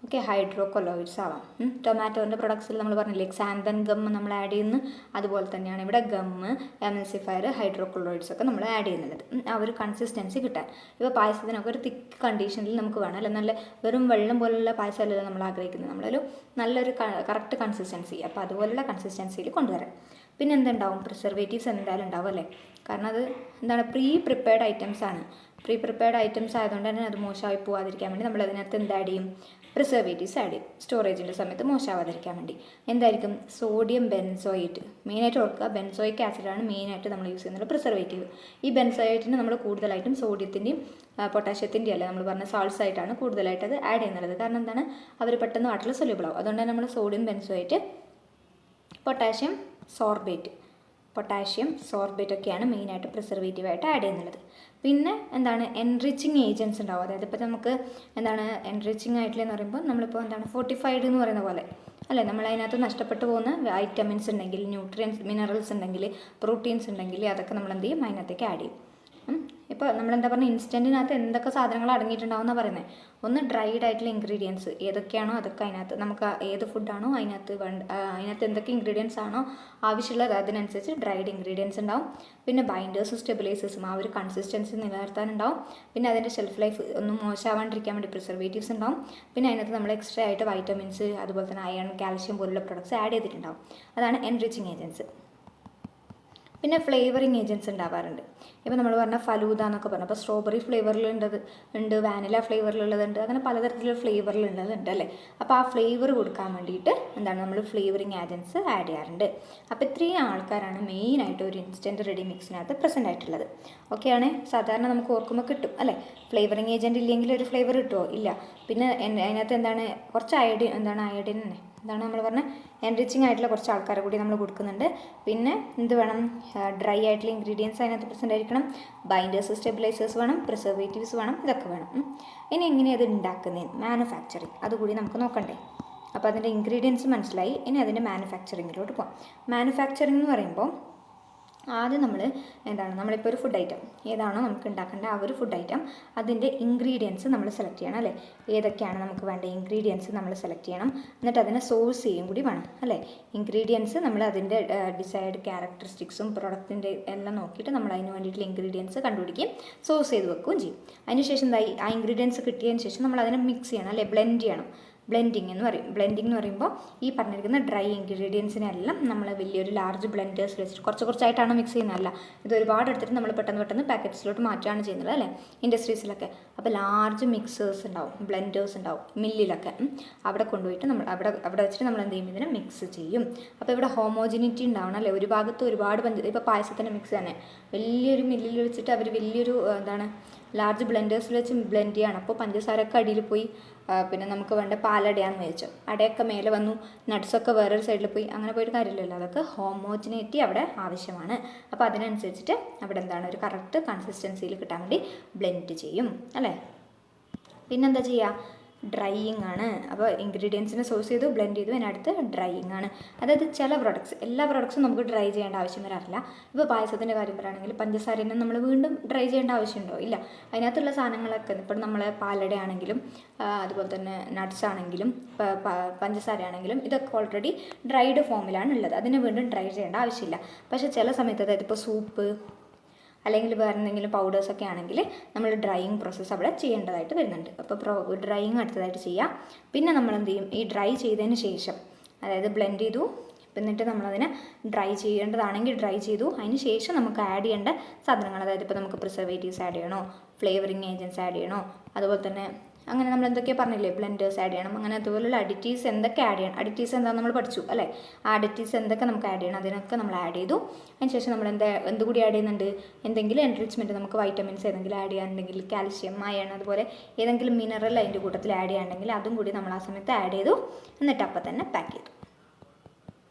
ഓക്കെ, ഹൈഡ്രോകൊളോയിഡ്സ് ആവാം. ടൊമാറ്റോൻ്റെ പ്രൊഡക്ട്സിൽ നമ്മൾ പറഞ്ഞില്ലേ ക്സാന്തൻ ഗം നമ്മൾ ആഡ് ചെയ്യുന്നു, അതുപോലെ തന്നെയാണ് ഇവിടെ ഗമ്മ്, എമൽസിഫയർ, ഹൈഡ്രോകൊളോയിഡ്സ് ഒക്കെ നമ്മൾ ആഡ് ചെയ്യുന്നുണ്ട് ആ ഒരു കൺസിസ്റ്റൻസി കിട്ടാൻ. ഇപ്പോൾ പായസത്തിനൊക്കെ ഒരു തിക്ക് കണ്ടീഷനിൽ നമുക്ക് വേണം അല്ല, നല്ല വെറും വെള്ളം പോലുള്ള പായസമല്ലല്ലോ നമ്മൾ ആഗ്രഹിക്കുന്നത്, നമ്മളൊരു നല്ലൊരു കറക്റ്റ് കൺസിസ്റ്റൻസി, അപ്പോൾ അതുപോലുള്ള കൺസിസ്റ്റൻസിയിൽ കൊണ്ടുവരാം. പിന്നെ എന്തുണ്ടാവും, പ്രിസർവേറ്റീവ്സ് എന്തായാലും ഉണ്ടാവും അല്ലേ, കാരണം അത് എന്താണ് പ്രിപ്പയർഡ് ഐറ്റംസ് ആണ്. പ്രിപ്പയർഡ് ഐറ്റംസ് ആയതുകൊണ്ട് തന്നെ അത് മോശമായി പോകാതിരിക്കാൻ വേണ്ടി നമ്മൾ അതിനകത്ത് എന്ത് ആഡ് ചെയ്യും, പ്രിസർവേറ്റീവ്സ് ആഡ് ചെയ്യും. സ്റ്റോറേജിൻ്റെ സമയത്ത് മോശമാവാതിരിക്കാൻ വേണ്ടി എന്തായിരിക്കും, സോഡിയം ബെൻസോയേറ്റ്. മെയിനായിട്ട് ഓർക്കുക, ബെൻസോയിക് ആസിഡാണ് മെയിനായിട്ട് നമ്മൾ യൂസ് ചെയ്യുന്നത് പ്രിസർവേറ്റീവ്. ഈ ബെൻസോയേറ്റിന് നമ്മൾ കൂടുതലായിട്ടും സോഡിയത്തിൻ്റെയും പൊട്ടാഷ്യത്തിൻ്റെയും അല്ല, നമ്മൾ പറഞ്ഞ സാൾട്സ് ആയിട്ടാണ് കൂടുതലായിട്ട് അത് ആഡ് ചെയ്യുന്നത്. കാരണം എന്താണ്, അവർ പെട്ടെന്ന് വാട്ടറിൽ സൊല്യൂബിൾ ആവും. അതുകൊണ്ട് തന്നെ നമ്മൾ സോഡിയം ബെൻസോയേറ്റ്, പൊട്ടാഷ്യം സോർബേറ്റ് ഒക്കെയാണ് മെയിനായിട്ട് പ്രിസർവേറ്റീവായിട്ട് ആഡ് ചെയ്യുന്നത്. പിന്നെ എന്താണ്, എൻറിച്ചിങ് ഏജൻറ്റ്സ് ഉണ്ടാവും. അതായത് ഇപ്പോൾ നമുക്ക് എന്താണ് എൻറിച്ചിങ് ആയിട്ടുള്ളതെന്ന് പറയുമ്പോൾ നമ്മളിപ്പോൾ എന്താണ് ഫോർട്ടിഫൈഡ് എന്ന് പറയുന്ന പോലെ അല്ലേ, നമ്മളതിനകത്ത് നഷ്ടപ്പെട്ടു പോകുന്ന വൈറ്റമിൻസ് ഉണ്ടെങ്കിൽ, ന്യൂട്രിയൻസ്, മിനറൽസ് ഉണ്ടെങ്കിൽ, പ്രോട്ടീൻസ് ഉണ്ടെങ്കിൽ അതൊക്കെ നമ്മൾ എന്ത് ചെയ്യും, അതിനകത്തേക്ക് ആഡ് ചെയ്യും. ഇപ്പോൾ നമ്മളെന്താ പറഞ്ഞാൽ ഇൻസ്റ്റൻറ്റിനകത്ത് എന്തൊക്കെ സാധനങ്ങൾ അടങ്ങിയിട്ടുണ്ടാവും എന്നാണ് പറയുന്നത്. ഒന്ന് ഡ്രൈഡ് ആയിട്ടുള്ള ഇൻഗ്രീഡിയൻസ് ഏതൊക്കെയാണോ അതൊക്കെ അതിനകത്ത്, നമുക്ക് ഏത് ഫുഡാണോ അതിനകത്ത് എന്തൊക്കെ ഇൻഗ്രീഡിയൻസ് ആണോ ആവശ്യമുള്ളത് അതിനനുസരിച്ച് ഡ്രൈഡ് ഇൻഗ്രീഡിയൻസ് ഉണ്ടാവും. പിന്നെ ബൈൻഡേഴ്സും സ്റ്റെബിലൈസേഴ്സും ആ ഒരു കൺസിസ്റ്റൻസി നിലനിർത്താനുണ്ടാവും. പിന്നെ അതിൻ്റെ ഷെൽഫ് ലൈഫ് ഒന്നും മോശമാവാണ്ടിരിക്കാൻ വേണ്ടി പ്രിസർവേറ്റീവ്സ് ഉണ്ടാവും. പിന്നെ അതിനകത്ത് നമ്മൾ എക്സ്ട്രാ ആയിട്ട് വൈറ്റമിൻസ്, അതുപോലെ തന്നെ അയൺ, കാൽഷ്യം പോലുള്ള പ്രൊഡക്ട്സ് ആഡ് ചെയ്തിട്ടുണ്ടാവും. അതാണ് എൻറിച്ചിങ് ഏജൻറ്റ്സ്. പിന്നെ ഫ്ലേവറിങ് ഏജൻറ്റ്സ് ഉണ്ടാവാറുണ്ട്. ഇപ്പോൾ നമ്മൾ പറഞ്ഞ ഫലൂദ എന്നൊക്കെ പറഞ്ഞു, അപ്പോൾ സ്ട്രോബെറി ഫ്ലേവറിലുണ്ട്, വാനില ഫ്ലേവറിലുള്ളതുണ്ട്, അങ്ങനെ പലതരത്തിലുള്ള ഫ്ലേവറിലുള്ളതുണ്ട് അല്ലേ. അപ്പോൾ ആ ഫ്ലേവർ കൊടുക്കാൻ വേണ്ടിയിട്ട് എന്താണ് നമ്മൾ ഫ്ലേവറിങ് ഏജൻറ്റ്സ് ആഡ് ചെയ്യാറുണ്ട്. അപ്പോൾ ഇത്രയും ആൾക്കാരാണ് മെയിനായിട്ട് ഒരു ഇൻസ്റ്റൻറ്റ് റെഡി മിക്സിനകത്ത് പ്രസൻ്റ് ആയിട്ടുള്ളത്. ഓക്കെയാണ്, സാധാരണ നമുക്ക് ഓർക്കുമ്പോൾ കിട്ടും അല്ലേ, ഫ്ലേവറിങ് ഏജൻറ്റ് ഇല്ലെങ്കിൽ ഒരു ഫ്ലേവർ കിട്ടുമോ, ഇല്ല. പിന്നെ അതിനകത്ത് എന്താണ് കുറച്ച് അയഡിൻ തന്നെ എന്താണ് നമ്മൾ പറഞ്ഞ എൻറിച്ചിങ് ആയിട്ടുള്ള കുറച്ച് ആൾക്കാരെ കൂടി നമ്മൾ കൊടുക്കുന്നുണ്ട്. പിന്നെ എന്ത് വേണം, ഡ്രൈ ആയിട്ടുള്ള ഇൻഗ്രീഡിയൻസ് അതിനകത്ത് പ്രസൻ്റ് ആയിരിക്കണം, ബൈൻഡേഴ്സ്, സ്റ്റെബിലൈസേഴ്സ് വേണം, പ്രിസർവേറ്റീവ്സ് വേണം, ഇതൊക്കെ വേണം. ഇനി എങ്ങനെയാണ് അത് ഉണ്ടാക്കുന്നത്, മാനുഫാക്ചറിങ് അതുകൂടി നമുക്ക് നോക്കണ്ടേ. അപ്പോൾ അതിൻ്റെ ഇൻഗ്രീഡിയൻസ് മനസ്സിലായി, ഇനി അതിൻ്റെ മാനുഫാക്ചറിങ്ങിലോട്ട് പോകാം. മാനുഫാക്ചറിങ് എന്ന് പറയുമ്പോൾ ആദ്യം നമ്മളിപ്പോൾ ഒരു ഫുഡ് ഐറ്റം ഏതാണോ നമുക്ക് ഉണ്ടാക്കേണ്ട ആ ഒരു ഫുഡ് ഐറ്റം, അതിൻ്റെ ഇൻഗ്രീഡിയൻസ് നമ്മൾ സെലക്ട് ചെയ്യണം അല്ലേ. ഏതൊക്കെയാണ് നമുക്ക് വേണ്ട ഇൻഗ്രീഡിയൻസ് നമ്മൾ സെലക്ട് ചെയ്യണം, എന്നിട്ട് അതിനെ സോഴ്സ് ചെയ്യും കൂടി വേണം അല്ലേ. ഇൻഗ്രീഡിയൻസ് നമ്മൾ അതിൻ്റെ ഡിസൈഡ് ക്യാരക്ടറിസ്റ്റിക്സും പ്രൊഡക്റ്റിൻ്റെ എല്ലാം നോക്കിയിട്ട് നമ്മൾ അതിന് വേണ്ടിയിട്ടുള്ള ഇൻഗ്രീഡിയൻസ് കണ്ടുപിടിക്കുകയും സോഴ്സ് ചെയ്ത് വെക്കുകയും ചെയ്യും. അതിനുശേഷം ആ ഇൻഗ്രീഡിയൻസ് കിട്ടിയതിന് ശേഷം നമ്മൾ അതിനെ മിക്സ് ചെയ്യണം അല്ലേ, ബ്ലെൻഡ് ചെയ്യണം. ബ്ലെൻഡിങ് എന്ന് പറയുമ്പോൾ ഈ പറഞ്ഞിരിക്കുന്ന ഡ്രൈ ഇൻഗ്രീഡിയൻസിനെല്ലാം നമ്മൾ വലിയൊരു ലാർജ് ബ്ലെൻഡേഴ്സ് വെച്ചിട്ട് കുറച്ചായിട്ടാണ് മിക്സ് ചെയ്യുന്നതല്ല, ഇത് ഒരുപാട് എടുത്തിട്ട് നമ്മൾ പെട്ടെന്ന് പാക്കറ്റ്സിലോട്ട് മാറ്റുകയാണ് ചെയ്യുന്നത് അല്ലേ ഇൻഡസ്ട്രീസിലൊക്കെ. അപ്പോൾ ലാർജ് മിക്സേഴ്സ് ഉണ്ടാവും, ബ്ലെൻഡേഴ്സ് ഉണ്ടാവും മില്ലിലൊക്കെ. അവിടെ കൊണ്ടുപോയിട്ട് നമ്മൾ അവിടെ വെച്ചിട്ട് നമ്മൾ എന്ത് ചെയ്യും, ഇതിനെ മിക്സ് ചെയ്യും. അപ്പോൾ ഇവിടെ ഹോമോജിനിറ്റി ഉണ്ടാവണം അല്ലേ. ഒരു ഭാഗത്ത് ഒരുപാട് ഇപ്പോൾ പായസത്തിൻ്റെ മിക്സ് തന്നെ വലിയൊരു മില്ലിൽ വെച്ചിട്ട് അവർ വലിയൊരു ലാർജ് ബ്ലെൻഡേഴ്സിൽ വെച്ച് ബ്ലെൻഡ് ചെയ്യാണ്. അപ്പോൾ പഞ്ചസാരയൊക്കെ അടിയിൽ പോയി, പിന്നെ നമുക്ക് വേണ്ട പാലടയാന്ന് വെച്ചു, അടയൊക്കെ മേലെ വന്നു, നട്ട്സൊക്കെ വേറൊരു സൈഡിൽ പോയി, അങ്ങനെ പോയിട്ട് കാര്യമില്ലല്ലോ. അതൊക്കെ ഹോമോജിനിറ്റി അവിടെ ആവശ്യമാണ്. അപ്പോൾ അതിനനുസരിച്ചിട്ട് അവിടെ ഒരു കറക്റ്റ് കൺസിസ്റ്റൻസിയിൽ കിട്ടാൻ വേണ്ടി ബ്ലെൻഡ് ചെയ്യും അല്ലേ. പിന്നെന്താ ചെയ്യുക, ഡ്രൈയിങ് ആണ്. അപ്പോൾ ഇൻഗ്രീഡിയൻസിനെ സോഴ്സ് ചെയ്തു, ബ്ലെൻഡ് ചെയ്തു, അതിനടുത്ത് ഡ്രൈയിങ് ആണ്. അതായത് ചില എല്ലാ പ്രൊഡക്ട്സും നമുക്ക് ഡ്രൈ ചെയ്യേണ്ട ആവശ്യം വരാറില്ല. ഇപ്പോൾ പായസത്തിൻ്റെ കാര്യം പറയുകയാണെങ്കിൽ പഞ്ചസാരനെ നമ്മൾ വീണ്ടും ഡ്രൈ ചെയ്യേണ്ട ആവശ്യമുണ്ടോ, ഇല്ല. അതിനകത്തുള്ള സാധനങ്ങളൊക്കെ ഇപ്പോൾ നമ്മൾ പാലടയാണെങ്കിലും അതുപോലെ തന്നെ നട്ട്സ് ആണെങ്കിലും പഞ്ചസാര ആണെങ്കിലും ഇതൊക്കെ ഓൾറെഡി ഡ്രൈഡ് ഫോമിലാണ് ഉള്ളത്, അതിനെ വീണ്ടും ഡ്രൈ ചെയ്യേണ്ട ആവശ്യമില്ല. പക്ഷേ ചില സമയത്ത് അതായത് ഇപ്പോൾ സൂപ്പ് അല്ലെങ്കിൽ വേറെ എന്തെങ്കിലും പൗഡേഴ്സൊക്കെ ആണെങ്കിൽ നമ്മൾ ഡ്രൈയിങ് പ്രോസസ്സ് അവിടെ ചെയ്യേണ്ടതായിട്ട് വരുന്നുണ്ട്. അപ്പോൾ ഡ്രൈയിങ് അടുത്തതായിട്ട് ചെയ്യാം. പിന്നെ നമ്മൾ എന്ത് ചെയ്യും, ഈ ഡ്രൈ ചെയ്തതിന് ശേഷം അതായത് ബ്ലെൻഡ് ചെയ്തു, എന്നിട്ട് നമ്മളതിനെ ഡ്രൈ ചെയ്യേണ്ടതാണെങ്കിൽ ഡ്രൈ ചെയ്തു, അതിന് ശേഷം നമുക്ക് ആഡ് ചെയ്യേണ്ട സാധനങ്ങൾ, അതായത് ഇപ്പോൾ നമുക്ക് പ്രിസർവേറ്റീവ്സ് ആഡ് ചെയ്യണോ, ഫ്ലേവറിങ് ഏജൻറ്റ്സ് ആഡ് ചെയ്യണോ, അതുപോലെ തന്നെ അങ്ങനെ നമ്മൾ എന്തൊക്കെയാണ് പറഞ്ഞില്ലേ, ബ്ലെൻഡേഴ്സ് ആഡ് ചെയ്യണം, അങ്ങനെ അതുപോലുള്ള അഡിറ്റീവ്സ് എന്തൊക്കെ ആഡ് ചെയ്യണം, അഡിറ്റീവ്സ് എന്താണെന്ന് നമ്മൾ പഠിച്ചു അല്ലേ. ആ അഡിറ്റീവ്സ് എന്തൊക്കെ നമുക്ക് ആഡ് ചെയ്യണം അതിനൊക്കെ നമ്മൾ ആഡ് ചെയ്തു. അതിനുശേഷം നമ്മൾ എന്തുകൂടി ആഡ് ചെയ്യുന്നുണ്ട്, എന്തെങ്കിലും എൻറിച്ച്മെൻറ്റ്, നമുക്ക് വൈറ്റമിൻസ് ഏതെങ്കിലും ആഡ് ചെയ്യാനുണ്ടെങ്കിൽ, കാൽഷ്യം, അയൺ, അതുപോലെ ഏതെങ്കിലും മിനറൽ അതിൻ്റെ കൂട്ടത്തിൽ ആഡ് ചെയ്യാനുണ്ടെങ്കിൽ അതും കൂടി നമ്മൾ ആ സമയത്ത് ആഡ് ചെയ്തു. എന്നിട്ട് അപ്പം തന്നെ പാക്ക് ചെയ്തു.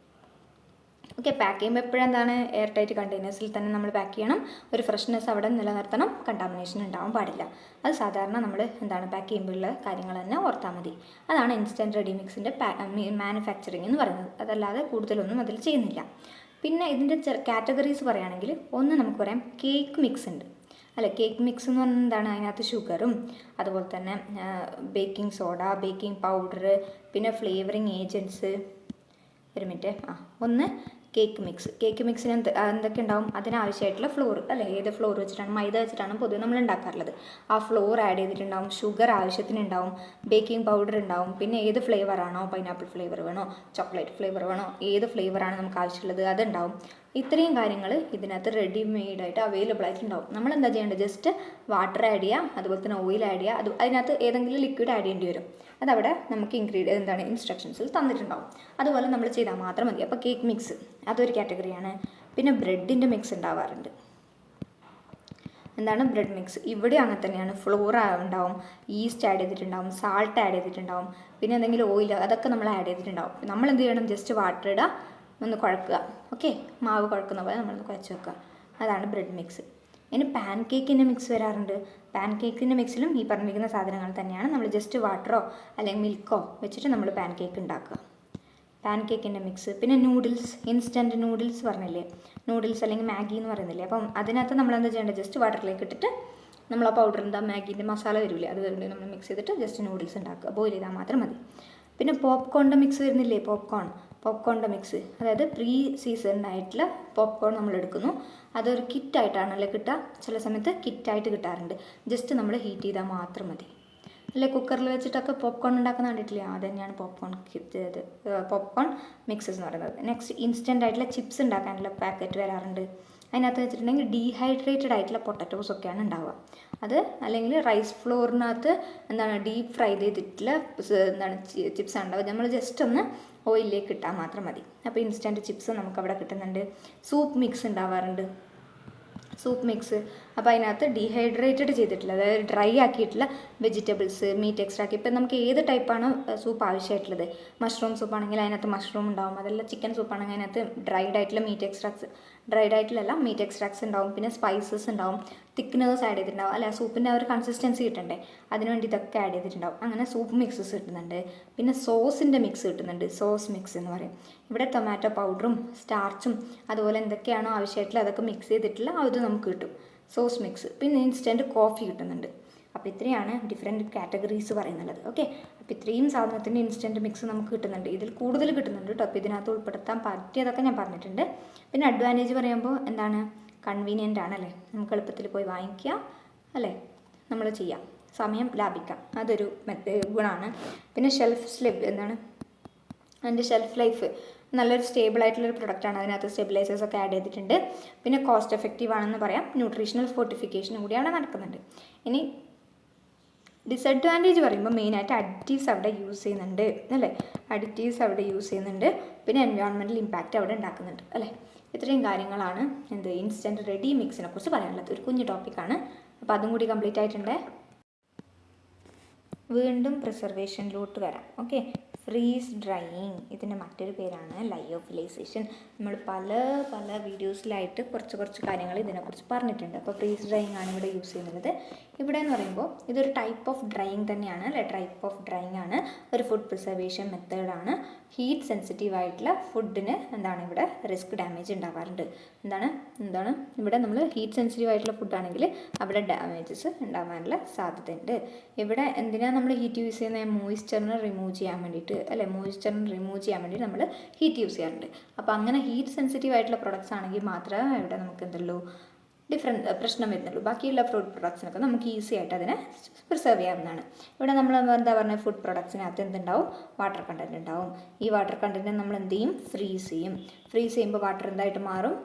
ഓക്കെ, പാക്ക് ചെയ്യുമ്പോൾ എപ്പോഴെന്താണ് എയർ ടൈറ്റ് കണ്ടെയ്നേഴ്സിൽ തന്നെ നമ്മൾ പാക്ക് ചെയ്യണം. ഒരു ഫ്രഷ്നെസ് അവിടെ നിലനിർത്തണം, കണ്ടാമിനേഷൻ ഉണ്ടാവാൻ പാടില്ല. അത് സാധാരണ നമ്മൾ പാക്ക് ചെയ്യുമ്പോഴുള്ള കാര്യങ്ങൾ തന്നെ ഓർത്താൽ മതി. അതാണ് ഇൻസ്റ്റൻറ്റ് റെഡി മിക്സിൻ്റെ മാനുഫാക്ചറിങ് എന്ന് പറയുന്നത്. അതല്ലാതെ കൂടുതലൊന്നും അതിൽ ചെയ്യുന്നില്ല. പിന്നെ ഇതിൻ്റെ കാറ്റഗറീസ് പറയുകയാണെങ്കിൽ, ഒന്ന് നമുക്ക് പറയാം കേക്ക് മിക്സ് ഉണ്ട് അല്ലെ. കേക്ക് മിക്സ് എന്ന് പറഞ്ഞാൽ എന്താണ്, അതിനകത്ത് ഷുഗറും അതുപോലെ തന്നെ ബേക്കിംഗ് സോഡ, ബേക്കിംഗ് പൗഡർ, പിന്നെ ഫ്ലേവറിങ് ഏജൻറ്റ്സ്. ഒരു മിനിറ്റ്, ഒന്ന് കേക്ക് മിക്സിന് എന്തൊക്കെ ഉണ്ടാവും, അതിനാവശ്യമായിട്ടുള്ള ഫ്ലോർ അല്ലേ, ഏത് ഫ്ലോർ വെച്ചിട്ടാണ്, മൈദ വെച്ചിട്ടാണ് പൊതുവെ നമ്മൾ ഉണ്ടാക്കാറുള്ളത്. ആ ഫ്ലോർ ആഡ് ചെയ്തിട്ടുണ്ടാവും, ഷുഗർ ആവശ്യത്തിനുണ്ടാവും, ബേക്കിംഗ് പൗഡർ ഉണ്ടാവും, പിന്നെ ഏത് ഫ്ലേവറാണോ, പൈനാപ്പിൾ ഫ്ലേവർ വേണോ, ചോക്ലേറ്റ് ഫ്ലേവർ വേണോ, ഏത് ഫ്ലേവറാണ് നമുക്ക് ആവശ്യമുള്ളത് അതുണ്ടാവും. ഇത്രയും കാര്യങ്ങൾ ഇതിനകത്ത് റെഡിമെയ്ഡായിട്ട് അവൈലബിൾ ആയിട്ടുണ്ടാവും. നമ്മൾ എന്താ ചെയ്യേണ്ടത്, ജസ്റ്റ് വാട്ടർ ആഡ് ചെയ്യുക, അതുപോലെ തന്നെ ഓയിൽ ആഡ് ചെയ്യുക, അതിനകത്ത് ഏതെങ്കിലും ലിക്വിഡ് ആഡ് ചെയ്യേണ്ടി വരും. അതവിടെ നമുക്ക് ഇൻസ്ട്രക്ഷൻസിൽ തന്നിട്ടുണ്ടാവും. അതുപോലെ നമ്മൾ ചെയ്താൽ മാത്രം മതി. അപ്പോൾ കേക്ക് മിക്സ് അതൊരു കാറ്റഗറിയാണ്. പിന്നെ ബ്രെഡിൻ്റെ മിക്സ് ഉണ്ടാവാറുണ്ട്. എന്താണ് ബ്രെഡ് മിക്സ്, ഇവിടെ അങ്ങനെ തന്നെയാണ്. ഫ്ലോർ ഉണ്ടാവും, ഈസ്റ്റ് ആഡ് ചെയ്തിട്ടുണ്ടാവും, സാൾട്ട് ആഡ് ചെയ്തിട്ടുണ്ടാവും, പിന്നെ എന്തെങ്കിലും ഓയിൽ അതൊക്കെ നമ്മൾ ആഡ് ചെയ്തിട്ടുണ്ടാവും. നമ്മൾ എന്ത് ചെയ്യണം, ജസ്റ്റ് വാട്ടർ ഇടുക, ഒന്ന് കുഴക്കുക. ഓക്കെ, മാവ് കുഴക്കുന്ന പോലെ നമ്മളൊന്ന് കുഴച്ച് വെക്കുക. അതാണ് ബ്രെഡ് മിക്സ്. ഇനി പാൻ കേക്കിൻ്റെ മിക്സ് വരാറുണ്ട്. പാൻ കേക്കിൻ്റെ മിക്സിലും ഈ പറഞ്ഞിരിക്കുന്ന സാധനങ്ങൾ തന്നെയാണ്. നമ്മൾ ജസ്റ്റ് വാട്ടറോ അല്ലെങ്കിൽ മിൽക്കോ വെച്ചിട്ട് നമ്മൾ പാൻ കേക്ക് ഉണ്ടാക്കുക. പാൻ കേക്കിൻ്റെ മിക്സ്. പിന്നെ നൂഡിൽസ്, ഇൻസ്റ്റൻറ്റ് നൂഡിൽസ് പറഞ്ഞില്ലേ, നൂഡിൽസ് അല്ലെങ്കിൽ മാഗി എന്ന് പറയുന്നില്ലേ, അപ്പം അതിനകത്ത് നമ്മൾ എന്താ ചെയ്യേണ്ടത്, ജസ്റ്റ് വാട്ടറിലേക്ക് ഇട്ടിട്ട് നമ്മൾ ആ പൗഡർ മാഗീൻ്റെ മസാല വരില്ലേ, അത് വേണ്ടി നമ്മൾ മിക്സ് ചെയ്തിട്ട് ജസ്റ്റ് നൂഡിൽസ് ഉണ്ടാക്കുക. ബോയിൽ ചെയ്താൽ മാത്രം മതി. പിന്നെ പോപ്കോണിൻ്റെ മിക്സ് വരുന്നില്ലേ, പോപ്കോണിൻ്റെ മിക്സ്, അതായത് പ്രീ സീസൺഡ് ആയിട്ടുള്ള പോപ്കോൺ നമ്മൾ എടുക്കുന്നു. അതൊരു കിറ്റായിട്ടാണല്ലേ കിട്ടുക, ചില സമയത്ത് കിറ്റായിട്ട് കിട്ടാറുണ്ട്. ജസ്റ്റ് നമ്മൾ ഹീറ്റ് ചെയ്താൽ മാത്രം മതി. അല്ലെ കുക്കറിൽ വെച്ചിട്ടൊക്കെ പോപ്കോൺ ഉണ്ടാക്കുന്ന കണ്ടിട്ടില്ലേ, അത് തന്നെയാണ് പോപ്കോൺ മിക്സസ് എന്ന് പറയുന്നത്. നെക്സ്റ്റ് ഇൻസ്റ്റൻ്റ് ആയിട്ടുള്ള ചിപ്സ് ഉണ്ടാക്കാനുള്ള പാക്കറ്റ് വരാറുണ്ട്. അതിനകത്ത് വെച്ചിട്ടുണ്ടെങ്കിൽ ഡീഹൈഡ്രേറ്റഡ് ആയിട്ടുള്ള പൊട്ടറ്റോസ് ഒക്കെയാണ് ഉണ്ടാവുക. അത് അല്ലെങ്കിൽ റൈസ് ഫ്ലോറിനകത്ത് ഡീപ്പ് ഫ്രൈ ചെയ്തിട്ടുള്ള ചിപ്സ് ഉണ്ടാവുക. നമ്മൾ ജസ്റ്റ് ഒന്ന് ഓയിലിലേക്ക് ഇട്ടാൽ മാത്രം മതി. അപ്പോൾ ഇൻസ്റ്റൻറ്റ് ചിപ്സ് നമുക്കവിടെ കിട്ടുന്നുണ്ട്. സൂപ്പ് മിക്സ് ഉണ്ടാവാറുണ്ട്, സൂപ്പ് മിക്സ്. അപ്പോൾ അതിനകത്ത് ഡീഹൈഡ്രേറ്റഡ് ചെയ്തിട്ടുള്ള, അതായത് ഡ്രൈ ആക്കിയിട്ടുള്ള വെജിറ്റബിൾസ്, മീറ്റ് എക്സ്ട്രാക്ട്. ഇപ്പം നമുക്ക് ഏത് ടൈപ്പാണ് സൂപ്പ് ആവശ്യമായിട്ടുള്ളത്, മഷ്റൂം സൂപ്പാണെങ്കിൽ അതിനകത്ത് മഷ്റൂം ഉണ്ടാവും, അതല്ല ചിക്കൻ സൂപ്പാണെങ്കിൽ അതിനകത്ത് ഡ്രൈഡ് ആയിട്ടുള്ള മീറ്റ് എക്സ്ട്രാക്ട്സ് ഉണ്ടാവും, പിന്നെ സ്പൈസസ് ഉണ്ടാവും, തിക്നേഴ്സ് ആഡ് ചെയ്തിട്ടുണ്ടാവും, അല്ല സൂപ്പിൻ്റെ ആ ഒരു കൺസിസ്റ്റൻസി കിട്ടണ്ടേ, അതിനുവേണ്ടി ഇതൊക്കെ ആഡ് ചെയ്തിട്ടുണ്ടാവും. അങ്ങനെ സൂപ്പ് മിക്സസ് കിട്ടുന്നുണ്ട്. പിന്നെ സോസിൻ്റെ മിക്സ് കിട്ടുന്നുണ്ട്, സോസ് മിക്സ് എന്ന് പറയും. ഇവിടെ ടൊമാറ്റോ പൗഡറും സ്റ്റാർച്ചും അതുപോലെ എന്തൊക്കെയാണോ ആവശ്യമായിട്ടുള്ള അതൊക്കെ മിക്സ് ചെയ്തിട്ടുള്ള അത് നമുക്ക് കിട്ടും, സോസ് മിക്സ്. പിന്നെ ഇൻസ്റ്റൻറ്റ് കോഫി കിട്ടുന്നുണ്ട്. അപ്പോൾ ഇത്രയാണ് ഡിഫറെൻറ്റ് കാറ്റഗറീസ് പറയുന്നുള്ളത്. ഓക്കെ, അപ്പോൾ ഇത്രയും സാധനത്തിൻ്റെ ഇൻസ്റ്റൻറ്റ് മിക്സ് നമുക്ക് കിട്ടുന്നുണ്ട്. ഇതിൽ കൂടുതൽ കിട്ടുന്നുണ്ട് കേട്ടോ. അപ്പോൾ ഇതിനകത്ത് ഉൾപ്പെടുത്താൻ പറ്റിയതൊക്കെ ഞാൻ പറഞ്ഞിട്ടുണ്ട്. പിന്നെ അഡ്വാൻറ്റേജ് പറയുമ്പോൾ എന്താണ്, കൺവീനിയൻ്റ് ആണല്ലേ, നമുക്ക് എളുപ്പത്തിൽ പോയി വാങ്ങിക്കുക അല്ലേ, നമ്മൾ ചെയ്യാം, സമയം ലാഭിക്കാം, അതൊരു ഗുണമാണ്. പിന്നെ അതിൻ്റെ ഷെൽഫ് ലൈഫ് നല്ലൊരു സ്റ്റേബിൾ ആയിട്ടുള്ളൊരു പ്രൊഡക്റ്റാണ്. അതിനകത്ത് സ്റ്റെബിലൈസേഴ്സ് ഒക്കെ ആഡ് ചെയ്തിട്ടുണ്ട്. പിന്നെ കോസ്റ്റ് എഫക്റ്റീവ് ആണെന്ന് പറയാം. ന്യൂട്രീഷണൽ ഫോർട്ടിഫിക്കേഷനും കൂടി അവിടെ നടക്കുന്നുണ്ട്. ഇനി ഡിസഡ്വാൻറ്റേജ് പറയുമ്പോൾ മെയിനായിട്ട് അഡിറ്റീവ്സ് അവിടെ യൂസ് ചെയ്യുന്നുണ്ട് അല്ലേ, പിന്നെ എൻവയോൺമെൻറ്റൽ ഇമ്പാക്റ്റ് അവിടെ ഉണ്ടാക്കുന്നുണ്ട് അല്ലേ. ഇത്രയും കാര്യങ്ങളാണ് ഇൻസ്റ്റൻറ്റ് റെഡി മിക്സിനെ കുറിച്ച് പറയാനുള്ളത്. ഒരു കുഞ്ഞു ടോപ്പിക്കാണ്, അപ്പോൾ അതും കൂടി കംപ്ലീറ്റ് ആയിട്ടുണ്ട്. വീണ്ടും പ്രിസർവേഷനിലോട്ട് വരാം. ഓക്കെ, ഫ്രീസ് ഡ്രൈയിങ്, ഇതിൻ്റെ മറ്റൊരു പേരാണ് ലയോഫിലൈസേഷൻ. നമ്മൾ പല വീഡിയോസിലായിട്ട് കുറച്ച് കാര്യങ്ങൾ ഇതിനെക്കുറിച്ച് പറഞ്ഞിട്ടുണ്ട്. അപ്പോൾ ഫ്രീസ് ഡ്രൈയിങ് ആണ് ഇവിടെ യൂസ് ചെയ്യുന്നത്. ഇവിടെ എന്ന് പറയുമ്പോൾ ഇതൊരു ടൈപ്പ് ഓഫ് ഡ്രൈയിങ് തന്നെയാണ് അല്ലേ, ആണ്. ഒരു ഫുഡ് പ്രിസർവേഷൻ മെത്തേഡാണ്. ഹീറ്റ് സെൻസിറ്റീവ് ആയിട്ടുള്ള ഫുഡിന് ഇവിടെ റിസ്ക് ഡാമേജ് ഉണ്ടാവാറുണ്ട്. എന്താണ് ഇവിടെ നമ്മൾ ഹീറ്റ് സെൻസിറ്റീവ് ആയിട്ടുള്ള ഫുഡാണെങ്കിൽ അവിടെ ഡാമേജസ് ഉണ്ടാവാനുള്ള സാധ്യതയുണ്ട്. ഇവിടെ എന്തിനാണ് നമ്മൾ ഹീറ്റ് യൂസ് ചെയ്യുന്നത്, മോയ്സ്ചറിനെ റിമൂവ് ചെയ്യാൻ വേണ്ടിയിട്ട് നമ്മൾ ഹീറ്റ് യൂസ് ചെയ്യാറുണ്ട്. അപ്പോൾ അങ്ങനെ ഹീറ്റ് സെൻസിറ്റീവ് ആയിട്ടുള്ള പ്രൊഡക്ട്സ് ആണെങ്കിൽ മാത്രമേ ഇവിടെ നമുക്ക് പ്രശ്നം വരുന്നുള്ളൂ. ബാക്കിയുള്ള ഫുഡ് പ്രൊഡക്ട്സിനൊക്കെ നമുക്ക് ഈസി ആയിട്ട് അതിനെ പ്രിസർവ് ചെയ്യാവുന്നതാണ്. ഇവിടെ നമ്മൾ ഫുഡ് പ്രൊഡക്ട്സിനകത്ത് എന്തുണ്ടാവും, വാട്ടർ കണ്ടൻറ്റ് ഉണ്ടാവും. ഈ വാട്ടർ കണ്ടൻറ്റ് നമ്മൾ എന്ത് ചെയ്യും, ഫ്രീസ് ചെയ്യുമ്പോൾ വാട്ടർ എന്തായിട്ട് മാറും,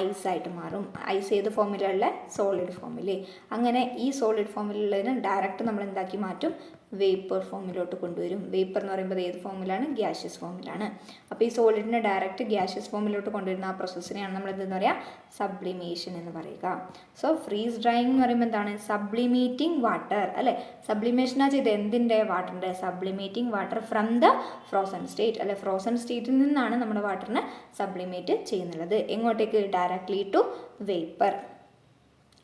ഐസായിട്ട് മാറും. ഐസ് ഏത് ഫോമിലുള്ള സോളിഡ് ഫോമിൽ. അങ്ങനെ ഈ സോളിഡ് ഫോമിലുള്ളതിന് ഡയറക്റ്റ് നമ്മൾ എന്താക്കി മാറ്റും, വേപ്പർ ഫോമിലോട്ട് കൊണ്ടുവരും. വേപ്പർ എന്ന് പറയുമ്പോൾ ഏത് ഫോമിലാണ്, ഗ്യാഷ്യസ് ഫോമിലാണ്. അപ്പോൾ ഈ സോളിഡിനെ ഡയറക്റ്റ് ഗ്യാഷ്യസ് ഫോമിലോട്ട് കൊണ്ടുവരുന്ന ആ പ്രോസസ്സിനെയാണ് നമ്മൾ എന്തെന്ന് പറയുക, സബ്ലിമേഷൻ എന്ന് പറയുക. സോ ഫ്രീസ് ഡ്രൈയിങ് എന്ന് പറയുമ്പോൾ എന്താണ്, സബ്ലിമേറ്റിംഗ് വാട്ടർ അല്ലേ. സബ്ലിമേഷനാ ചെയ്ത് എന്തിൻ്റെ, വാട്ടറിൻ്റെ. Sublimating water from the frozen state അല്ലെ. ഫ്രോസൺ സ്റ്റേറ്റിൽ നിന്നാണ് നമ്മുടെ വാട്ടറിനെ സബ്ലിമേറ്റ് ചെയ്യുന്നുള്ളത്. എങ്ങോട്ടേക്ക്, ഡയറക്ട്ലി ടു വേപ്പർ.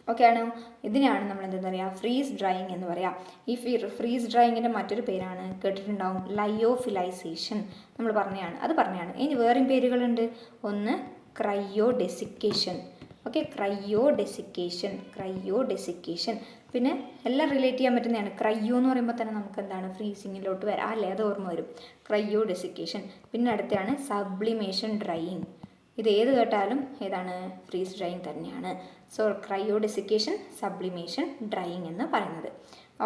ഓക്കെ ആണോ. ഇതിനെയാണ് നമ്മൾ എന്താ പറയുക, ഫ്രീസ് ഡ്രൈയിങ് എന്ന് പറയാം. ഈ ഫ്രീസ് ഡ്രൈയിങ്ങിൻ്റെ മറ്റൊരു പേരാണ്, കേട്ടിട്ടുണ്ടാവും, ലയോഫിലൈസേഷൻ. നമ്മൾ പറഞ്ഞതാണ്. ഇനി വേറെയും പേരുകളുണ്ട്. ഒന്ന് ക്രയോഡെസിക്കേഷൻ. ഓക്കെ, ക്രയോഡെസിക്കേഷൻ. പിന്നെ എല്ലാം റിലേറ്റ് ചെയ്യാൻ പറ്റുന്നതാണ്. ക്രയോ എന്ന് പറയുമ്പോൾ തന്നെ നമുക്ക് എന്താണ്, ഫ്രീസിങ്ങിലോട്ട് വരാം അല്ലേ, അത് ഓർമ്മ വരും. ക്രയോഡെസിക്കേഷൻ. പിന്നെ അടുത്താണ് സബ്ലിമേഷൻ ഡ്രൈയിങ്. ഇത് ഏത് കേട്ടാലും ഏതാണ്, ഫ്രീസ് ഡ്രൈയിങ് തന്നെയാണ്. സോ ക്രയോഡെസിക്കേഷൻ, സബ്ലിമേഷൻ, ഡ്രൈയിങ് എന്ന് പറയുന്നത്.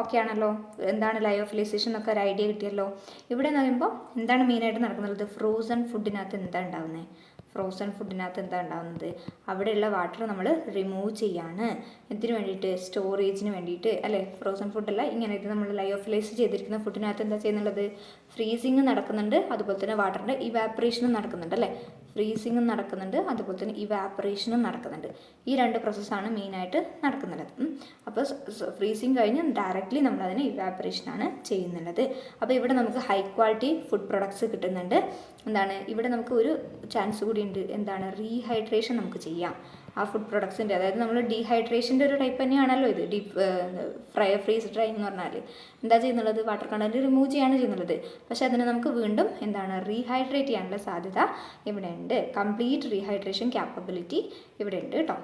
ഓക്കെ ആണല്ലോ. എന്താണ് ലയോഫിലൈസേഷൻ എന്നൊക്കെ ഒരു ഐഡിയ കിട്ടിയല്ലോ. ഇവിടെ എന്ന് പറയുമ്പോൾ എന്താണ് മെയിനായിട്ട് നടക്കുന്നത്, ഫ്രോസൺ ഫുഡിനകത്ത് എന്താ ഉണ്ടാവുന്നത്, അവിടെയുള്ള വാട്ടർ നമ്മൾ റിമൂവ് ചെയ്യാണ്. എന്തിനു വേണ്ടിയിട്ട്, സ്റ്റോറേജിന് വേണ്ടിയിട്ട് അല്ലേ. ഫ്രോസൺ ഫുഡല്ല, ഇങ്ങനെ ഇത് നമ്മൾ ലയോഫിലൈസ് ചെയ്തിരിക്കുന്ന ഫുഡിനകത്ത് എന്താ ചെയ്യുന്നുള്ളത്, ഫ്രീസിങ് നടക്കുന്നുണ്ട്, അതുപോലെ തന്നെ വാട്ടറിൻ്റെ ഇവാപ്പറേഷനും നടക്കുന്നുണ്ട് അല്ലേ. ഫ്രീസിങ്ങും നടക്കുന്നുണ്ട്, അതുപോലെ തന്നെ ഇവാപ്പറേഷനും നടക്കുന്നുണ്ട്. ഈ രണ്ട് പ്രോസസ്സാണ് മെയിനായിട്ട് നടക്കുന്നത്. അപ്പോൾ ഫ്രീസിങ് കഴിഞ്ഞ് ഡയറക്റ്റ്ലി നമ്മളതിന് ഇവാപ്പറേഷനാണ് ചെയ്യുന്നുള്ളത്. അപ്പോൾ ഇവിടെ നമുക്ക് ഹൈ ക്വാളിറ്റി ഫുഡ് പ്രൊഡക്ട്സ് കിട്ടുന്നുണ്ട്. എന്താണ്, ഇവിടെ നമുക്ക് ഒരു ചാൻസ് കൂടി ഉണ്ട്, എന്താണ്, റീഹൈഡ്രേഷൻ നമുക്ക് ചെയ്യാം ആ ഫുഡ് പ്രൊഡക്ട്സിൻ്റെ. അതായത് നമ്മൾ ഡീഹൈഡ്രേഷൻ്റെ ഒരു ടൈപ്പ് തന്നെയാണല്ലോ ഇത്. ഫ്രീസ് ഡ്രൈയിങ് എന്ന് പറഞ്ഞാൽ എന്താ ചെയ്യുന്നുള്ളത്, വാട്ടർ കണ്ടൻറ്റ് റിമൂവ് ചെയ്യാണ് ചെയ്യുന്നുള്ളത്. പക്ഷേ അതിനെ നമുക്ക് വീണ്ടും എന്താണ്, റീഹൈഡ്രേറ്റ് ചെയ്യാനുള്ള സാധ്യത ഇവിടെ ഉണ്ട്. കംപ്ലീറ്റ് റീഹൈഡ്രേഷൻ ക്യാപ്പബിലിറ്റി ഇവിടെ ഉണ്ട് കേട്ടോ.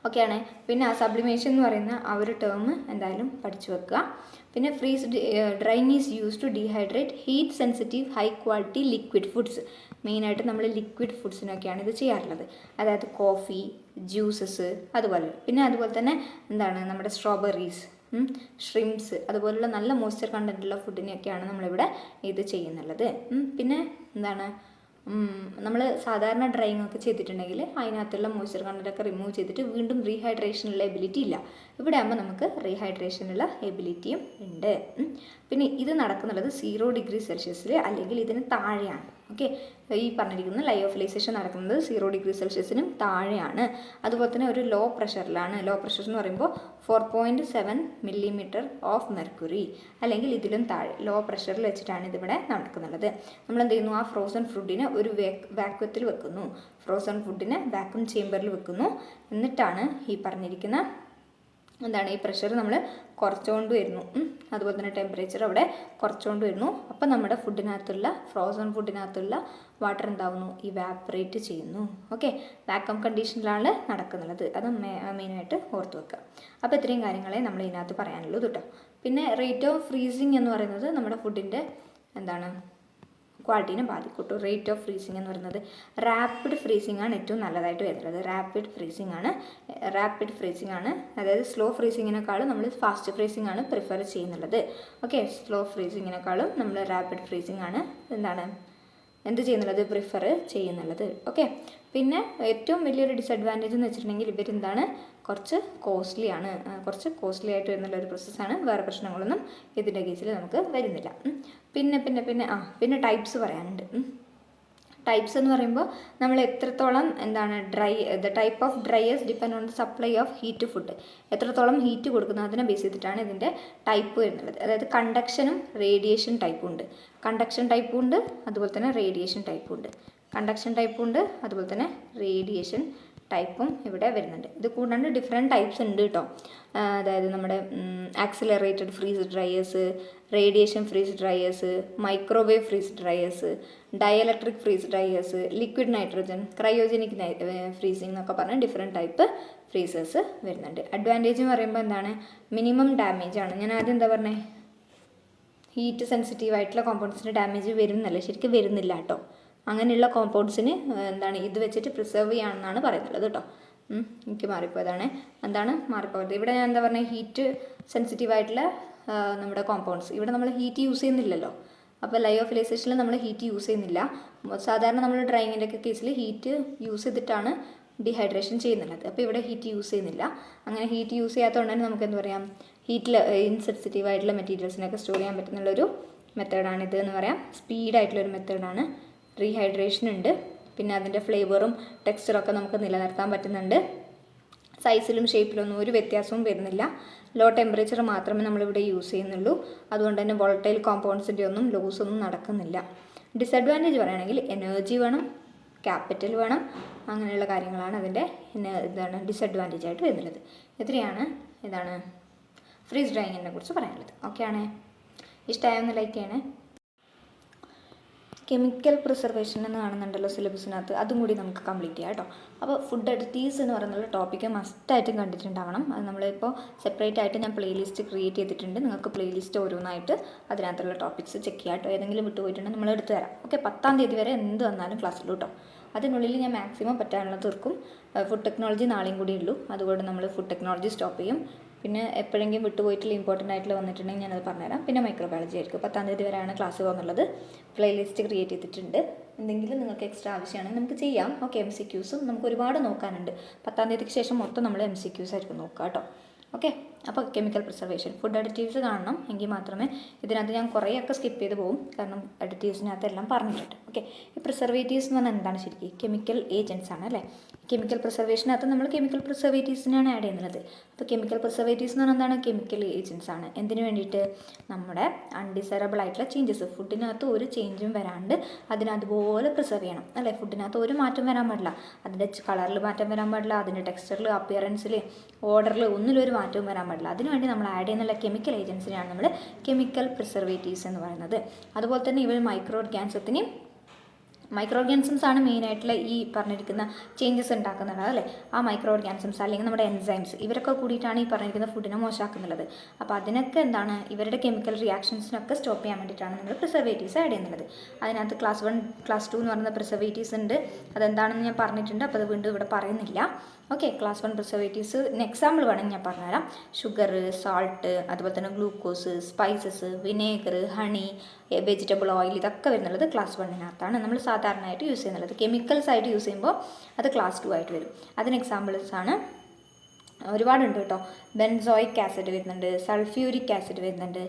ഓക്കെയാണ്. പിന്നെ ആ സബ്ലിമേഷൻ എന്ന് പറയുന്ന ആ ഒരു ടേം എന്തായാലും പഠിച്ചു വെക്കുക. പിന്നെ freeze drying is use to dehydrate heat sensitive high quality liquid foods. മെയിനായിട്ട് നമ്മൾ ലിക്വിഡ് ഫുഡ്സിനൊക്കെയാണ് ഇത് ചെയ്യാറുള്ളത്. അതായത് കോഫി, ജ്യൂസസ്, അതുപോലെ തന്നെ എന്താണ്, നമ്മുടെ സ്ട്രോബെറീസ്, ഷ്രിംപ്സ്, അതുപോലുള്ള നല്ല മോയ്സ്ചർ കണ്ടൻറ്റുള്ള ഫുഡിനെയൊക്കെയാണ് നമ്മളിവിടെ ഇത് ചെയ്യുന്നുള്ളത്. പിന്നെ എന്താണ്, നമ്മൾ സാധാരണ ഡ്രൈയിങ് ഒക്കെ ചെയ്തിട്ടുണ്ടെങ്കിൽ അതിനകത്തുള്ള മോയ്സ്ചർ കണ്ടൻറ്റൊക്കെ റിമൂവ് ചെയ്തിട്ട് വീണ്ടും റീഹൈഡ്രേഷനുള്ള എബിലിറ്റി ഇല്ല. ഇവിടെ ആകുമ്പോൾ നമുക്ക് റീഹൈഡ്രേഷനുള്ള എബിലിറ്റിയും ഉണ്ട്. പിന്നെ ഇത് നടക്കുന്നുള്ളത് 0 ഡിഗ്രി സെൽഷ്യസിൽ അല്ലെങ്കിൽ ഇതിന് താഴെയാണ്. ഓക്കെ, ഈ പറഞ്ഞിരിക്കുന്ന ലയോഫിലൈസേഷൻ നടക്കുന്നത് 0 ഡിഗ്രി സെൽഷ്യസിനും താഴെയാണ്. അതുപോലെ തന്നെ ഒരു ലോ പ്രഷറിലാണ്. ലോ പ്രഷർ എന്ന് പറയുമ്പോൾ 4.7 മില്ലിമീറ്റർ ഓഫ് മെർക്കുറി അല്ലെങ്കിൽ ഇതിലും താഴെ ലോ പ്രഷറിൽ വെച്ചിട്ടാണ് ഇതിവിടെ നടക്കുന്നുള്ളത്. നമ്മൾ എന്ത് ചെയ്യുന്നു, ആ ഫ്രോസൺ ഫുഡിനെ ഒരു വാക്വത്തിൽ വെക്കുന്നു. ഫ്രോസൺ ഫുഡിനെ വാക്വം ചേമ്പറിൽ വെക്കുന്നു. എന്നിട്ടാണ് ഈ പറഞ്ഞിരിക്കുന്ന എന്താണ്, ഈ പ്രഷർ നമ്മൾ കുറച്ചുകൊണ്ട് വരുന്നു. അതുപോലെ തന്നെ ടെമ്പറേച്ചർ അവിടെ കുറച്ചുകൊണ്ട് വരുന്നു. അപ്പം നമ്മുടെ ഫ്രോസൺ ഫുഡിനകത്തുള്ള വാട്ടർ എന്താവുന്നു, ഇവാപ്പറേറ്റ് ചെയ്യുന്നു. ഓക്കെ, വാക്വം കണ്ടീഷനിലാണ് നടക്കുന്നത്. അത് മെയിനായിട്ട് ഓർത്ത് വെക്കുക. അപ്പോൾ ഇത്രയും കാര്യങ്ങളെ നമ്മൾ ഇതിനകത്ത് പറയാനുള്ളൂ കേട്ടോ. പിന്നെ റേറ്റ് ഓഫ് ഫ്രീസിങ് എന്ന് പറയുന്നത് നമ്മുടെ ഫുഡിൻ്റെ എന്താണ്, ക്വാളിറ്റീനെ ബാധിക്കും കേട്ടോ. റേറ്റ് ഓഫ് ഫ്രീസിങ് എന്ന് പറയുന്നത് റാപ്പിഡ് ഫ്രീസിങ് ആണ് ഏറ്റവും നല്ലതായിട്ട് വരുന്നത്. റാപ്പിഡ് ഫ്രീസിങ് ആണ്. അതായത് സ്ലോ ഫ്രീസിങ്ങിനേക്കാളും നമ്മൾ ഫാസ്റ്റ് ഫ്രീസിങ് ആണ് പ്രിഫർ ചെയ്യുന്നുള്ളത്. ഓക്കെ, സ്ലോ ഫ്രീസിങ്ങിനേക്കാളും നമ്മൾ റാപ്പിഡ് ഫ്രീസിങ് ആണ് പ്രിഫർ ചെയ്യുന്നുള്ളത്. ഓക്കെ, പിന്നെ ഏറ്റവും വലിയൊരു ഡിസഡ്വാൻറ്റേജ് എന്ന് വെച്ചിട്ടുണ്ടെങ്കിൽ ഇവരെന്താണ്, കുറച്ച് കോസ്റ്റ്ലി ആയിട്ട് വരുന്നുള്ള ഒരു പ്രോസസ്സാണ്. വേറെ പ്രശ്നങ്ങളൊന്നും ഇതിൻ്റെ കേസിൽ നമുക്ക് വരുന്നില്ല. പിന്നെ ടൈപ്സ് പറയാനുണ്ട്. ടൈപ്സ് എന്ന് പറയുമ്പോൾ നമ്മൾ എത്രത്തോളം എന്താണ് the type of dryers depend on the supply of heat food. എത്രത്തോളം ഹീറ്റ് കൊടുക്കുന്നു അതിനെ ബേസ് ചെയ്തിട്ടാണ് ഇതിൻ്റെ ടൈപ്പ് വരുന്നത്. അതായത് കണ്ടക്ഷൻ ടൈപ്പും ഉണ്ട്, അതുപോലെ തന്നെ റേഡിയേഷൻ ടൈപ്പും ഇവിടെ വരുന്നുണ്ട്. ഇത് കൂടാണ്ട് ഡിഫറെൻറ്റ് ടൈപ്സ് ഉണ്ട് കേട്ടോ. അതായത് നമ്മുടെ accelerated freeze dryers, radiation freeze dryers, microwave freeze dryers, dielectric freeze dryers, liquid nitrogen, cryogenic freezing എന്നൊക്കെ പറഞ്ഞ് ഡിഫറെൻറ്റ് ടൈപ്പ് ഫ്രീസേഴ്സ് വരുന്നുണ്ട്. അഡ്വാൻറ്റേജ് എന്ന് പറയുമ്പോൾ എന്താണ്, മിനിമം ഡാമേജ് ആണ്. ഞാൻ ആദ്യം എന്താ പറഞ്ഞത്, ഹീറ്റ് സെൻസിറ്റീവ് ആയിട്ടുള്ള കോമ്പൗണ്ട്സിന് ഡാമേജ് വരുന്നല്ല, ശരിക്കും വരുന്നില്ല കേട്ടോ. അങ്ങനെയുള്ള കോമ്പൗണ്ട്സിന് എന്താണ് ഇത് വെച്ചിട്ട് പ്രിസർവ് ചെയ്യാമെന്നാണ് പറയുന്നത് കേട്ടോ. എനിക്ക് മാറിപ്പോയതാണ്. മാറിപ്പോയത് ഇവിടെ ഞാൻ എന്താ പറഞ്ഞത്, ഹീറ്റ് സെൻസിറ്റീവ് ആയിട്ടുള്ള നമ്മുടെ കോമ്പൗണ്ട്സ്. ഇവിടെ നമ്മൾ ഹീറ്റ് യൂസ് ചെയ്യുന്നില്ലല്ലോ. അപ്പോൾ ലയോഫിലൈസേഷനിൽ നമ്മൾ ഹീറ്റ് യൂസ് ചെയ്യുന്നില്ല. സാധാരണ നമ്മൾ ഡ്രൈയിങ്ങിൻ്റെ ഒക്കെ കേസിൽ ഹീറ്റ് യൂസ് ചെയ്തിട്ടാണ് ഡീഹൈഡ്രേഷൻ ചെയ്യുന്നുള്ളത്. അപ്പോൾ ഇവിടെ ഹീറ്റ് യൂസ് ചെയ്യുന്നില്ല. അങ്ങനെ ഹീറ്റ് യൂസ് ചെയ്യാത്തതുകൊണ്ട് തന്നെ നമുക്ക് എന്താ പറയാം, ഹീറ്റിൽ ഇൻസെൻസിറ്റീവ് ആയിട്ടുള്ള മെറ്റീരിയൽസിനൊക്കെ സ്റ്റോർ ചെയ്യാൻ പറ്റുന്നുള്ളൊരു മെത്തേഡാണിത് എന്ന് പറയാം. സ്പീഡായിട്ടുള്ളൊരു മെത്തേഡാണ്. റീഹൈഡ്രേഷൻ ഉണ്ട്, പിന്നെ അതിൻ്റെ ഫ്ലേവറും ടെക്സ്ചറൊക്കെ നമുക്ക് നിലനിർത്താൻ പറ്റുന്നുണ്ട്. സൈസിലും ഷേപ്പിലൊന്നും ഒരു വ്യത്യാസവും വരുന്നില്ല. ലോ ടെമ്പറേച്ചർ മാത്രമേ നമ്മളിവിടെ യൂസ് ചെയ്യുന്നുള്ളൂ. അതുകൊണ്ട് തന്നെ വോളട്ടൈൽ കോമ്പൗണ്ട്സിൻ്റെ ഒന്നും ലോസൊന്നും നടക്കുന്നില്ല. ഡിസഡ്വാൻറ്റേജ് പറയുകയാണെങ്കിൽ എനർജി വേണം, ക്യാപിറ്റൽ വേണം, അങ്ങനെയുള്ള കാര്യങ്ങളാണ് അതിൻ്റെ ഡിസഡ്വാൻറ്റേജ് ആയിട്ട് വരുന്നത്. ഇതാണ് ഫ്രീസ് ഡ്രൈയിങ്ങിനെ കുറിച്ച് പറയാനുള്ളത്. ഓക്കെ ആണേ, ഇഷ്ടമായൊന്ന് ലൈക്ക് ചെയ്യണേ. കെമിക്കൽ പ്രിസർവേഷൻ എന്ന് കാണുന്നുണ്ടല്ലോ സിലബസിനകത്ത്, അതും കൂടി നമുക്ക് കംപ്ലീറ്റ് ചെയ്യാം കേട്ടോ. അപ്പോൾ ഫുഡ് അഡിറ്റീവ്സ് എന്ന് പറയുന്ന ടോപ്പിക്ക് മസ്റ്റായിട്ടും കണ്ടിട്ടുണ്ടാവണം. അത് നമ്മളിപ്പോൾ സെപ്പറേറ്റ് ആയിട്ട് ഞാൻ പ്ലേലിസ്റ്റ് ക്രിയേറ്റ് ചെയ്തിട്ടുണ്ട്. നിങ്ങൾക്ക് പ്ലേലിസ്റ്റ് ഓരോന്നായിട്ട് അതിനകത്തുള്ള ടോപ്പിക്സ് ചെക്ക് ചെയ്യാം കേട്ടോ. ഏതെങ്കിലും വിട്ടുപോയിട്ടുണ്ടെങ്കിൽ നമ്മൾ എടുത്തു തരാം. ഓക്കെ, 10-ാം തീയതി വരെ എന്ത് വന്നാലും ക്ലാസ്സിൽ കേട്ടോ. അതിനുള്ളിൽ ഞാൻ മാക്സിമം പറ്റാനുള്ളത് തീർക്കും. ഫുഡ് ടെക്നോളജി നാളെയും കൂടി ഉള്ളൂ. അതുകൊണ്ട് നമ്മൾ ഫുഡ് ടെക്നോളജി സ്റ്റോപ്പ് ചെയ്യും. പിന്നെ എപ്പോഴെങ്കിലും വിട്ടുപോയിട്ടുള്ള ഇമ്പോർട്ടൻ്റ് ആയിട്ടുള്ള വന്നിട്ടുണ്ടെങ്കിൽ ഞാനത് പറഞ്ഞുതരാം. പിന്നെ മൈക്രോബയോളജി ആയിരിക്കും. 10-ാം തീയതി വരെയാണ് ക്ലാസ് പോകുന്നുള്ളത്. പ്ലേലിസ്റ്റ് ക്രിയേറ്റ് ചെയ്തിട്ടുണ്ട്. എന്തെങ്കിലും നിങ്ങൾക്ക് എക്സ്ട്രാ ആവശ്യമാണെങ്കിൽ നമുക്ക് ചെയ്യാം. ഓക്കെ, MCQസും നമുക്ക് ഒരുപാട് നോക്കാനുണ്ട്. 10-ാം തീയതിക്ക് ശേഷം മൊത്തം നമ്മൾ MCQs ആയിരിക്കും നോക്കുക കേട്ടോ. ഓക്കെ, അപ്പോൾ കെമിക്കൽ പ്രിസർവേഷൻ ഫുഡ് അഡിറ്റീവ്സ് കാണണം. എങ്കിൽ മാത്രമേ ഇതിനകത്ത് ഞാൻ കുറേയൊക്കെ സ്കിപ്പ് ചെയ്ത് പോകും. കാരണം അഡിറ്റീവ്സിനകത്ത് എല്ലാം പറഞ്ഞിട്ടുണ്ട്. ഓക്കെ, ഈ പ്രിസർവേറ്റീവ്സ് എന്ന് പറഞ്ഞാൽ എന്താണ് ശരിക്കും? കെമിക്കൽ ഏജൻറ്റ്സ് ആണ് അല്ലേ. കെമിക്കൽ പ്രിസർവേഷനകത്ത് നമ്മൾ കെമിക്കൽ പ്രിസർവേറ്റീവ്സിനാണ് ആഡ് ചെയ്യുന്നത്. അപ്പോൾ കെമിക്കൽ പ്രിസർവേറ്റീവ്സ് എന്ന് പറഞ്ഞാൽ എന്താണ്? കെമിക്കൽ ഏജൻറ്റ്സ് ആണ്. എന്തിനു വേണ്ടിയിട്ട്? നമ്മുടെ അൺഡിസൈറബിൾ ആയിട്ടുള്ള ചേഞ്ചസ്, ഫുഡിനകത്ത് ഒരു ചേഞ്ചും വരാണ്ട് അതിനതുപോലെ പ്രിസർവ് ചെയ്യണം അല്ലേ. ഫുഡിനകത്ത് ഒരു മാറ്റം വരാൻ പാടില്ല. അതിൻ്റെ കളറിൽ മാറ്റം വരാൻ പാടില്ല, അതിൻ്റെ ടെക്സ്ചറിൽ, അപ്പിയറൻസിൽ, ഓർഡറിൽ ഒന്നിലൊരു മാറ്റവും വരാൻ പാടില്ല. അതിനുവേണ്ടി നമ്മൾ ആഡ് ചെയ്യുന്ന കെമിക്കൽ ഏജൻസിനെയാണ് നമ്മൾ കെമിക്കൽ പ്രിസർവേറ്റീവ്സ് എന്ന് പറയുന്നത്. അതുപോലെ തന്നെ ഇവർ മൈക്രോ ഓർഗാനിസംസ് ആണ് മെയിനായിട്ടുള്ള ഈ പറഞ്ഞിരിക്കുന്ന ചേഞ്ചസ് ഉണ്ടാക്കുന്നത് അല്ലേ. ആ മൈക്രോ ഓർഗാനിസംസ് അല്ലെങ്കിൽ നമ്മുടെ എൻസൈംസ് ഇവരൊക്കെ കൂടിയിട്ടാണ് ഈ പറഞ്ഞിരിക്കുന്ന ഫുഡിനെ മോശമാക്കുന്നുള്ളത്. അപ്പോൾ അതിനൊക്കെ ഇവരുടെ കെമിക്കൽ റിയാക്ഷൻസിനൊക്കെ സ്റ്റോപ്പ് ചെയ്യാൻ വേണ്ടിയിട്ടാണ് നമ്മൾ പ്രിസർവേറ്റീവ്സ് ആഡ് ചെയ്യുന്നത്. അതിനകത്ത് ക്ലാസ് 1, ക്ലാസ് 2 എന്ന് പറയുന്ന പ്രിസർവേറ്റീവ്സ് ഉണ്ട്. അതെന്താണെന്ന് ഞാൻ പറഞ്ഞിട്ടുണ്ട്. അപ്പോൾ അത് വീണ്ടും ഇവിടെ പറയുന്നില്ല. ഓക്കെ, ക്ലാസ് 1 പ്രിസർവേറ്റീവ്സ് എക്സാമ്പിൾ വേണമെങ്കിൽ ഞാൻ പറഞ്ഞുതരാം. ഷുഗർ, സാൾട്ട്, അതുപോലെ തന്നെ glucose, spices, vinegar, honey, vegetable oil, ഇതൊക്കെ വരുന്നുള്ളത് ക്ലാസ് 1-നകത്താണ് നമ്മൾ സാധാരണയായിട്ട് യൂസ് ചെയ്യുന്നുള്ളത്. കെമിക്കൽസ് ആയിട്ട് യൂസ് ചെയ്യുമ്പോൾ അത് ക്ലാസ് 2 ആയിട്ട് വരും. അതിന് എക്സാമ്പിൾസാണ് ഒരുപാടുണ്ട് കേട്ടോ. ബെൻസോയിക് ആസിഡ് വരുന്നുണ്ട്, സൾഫ്യൂരിക് ആസിഡ് വരുന്നുണ്ട്,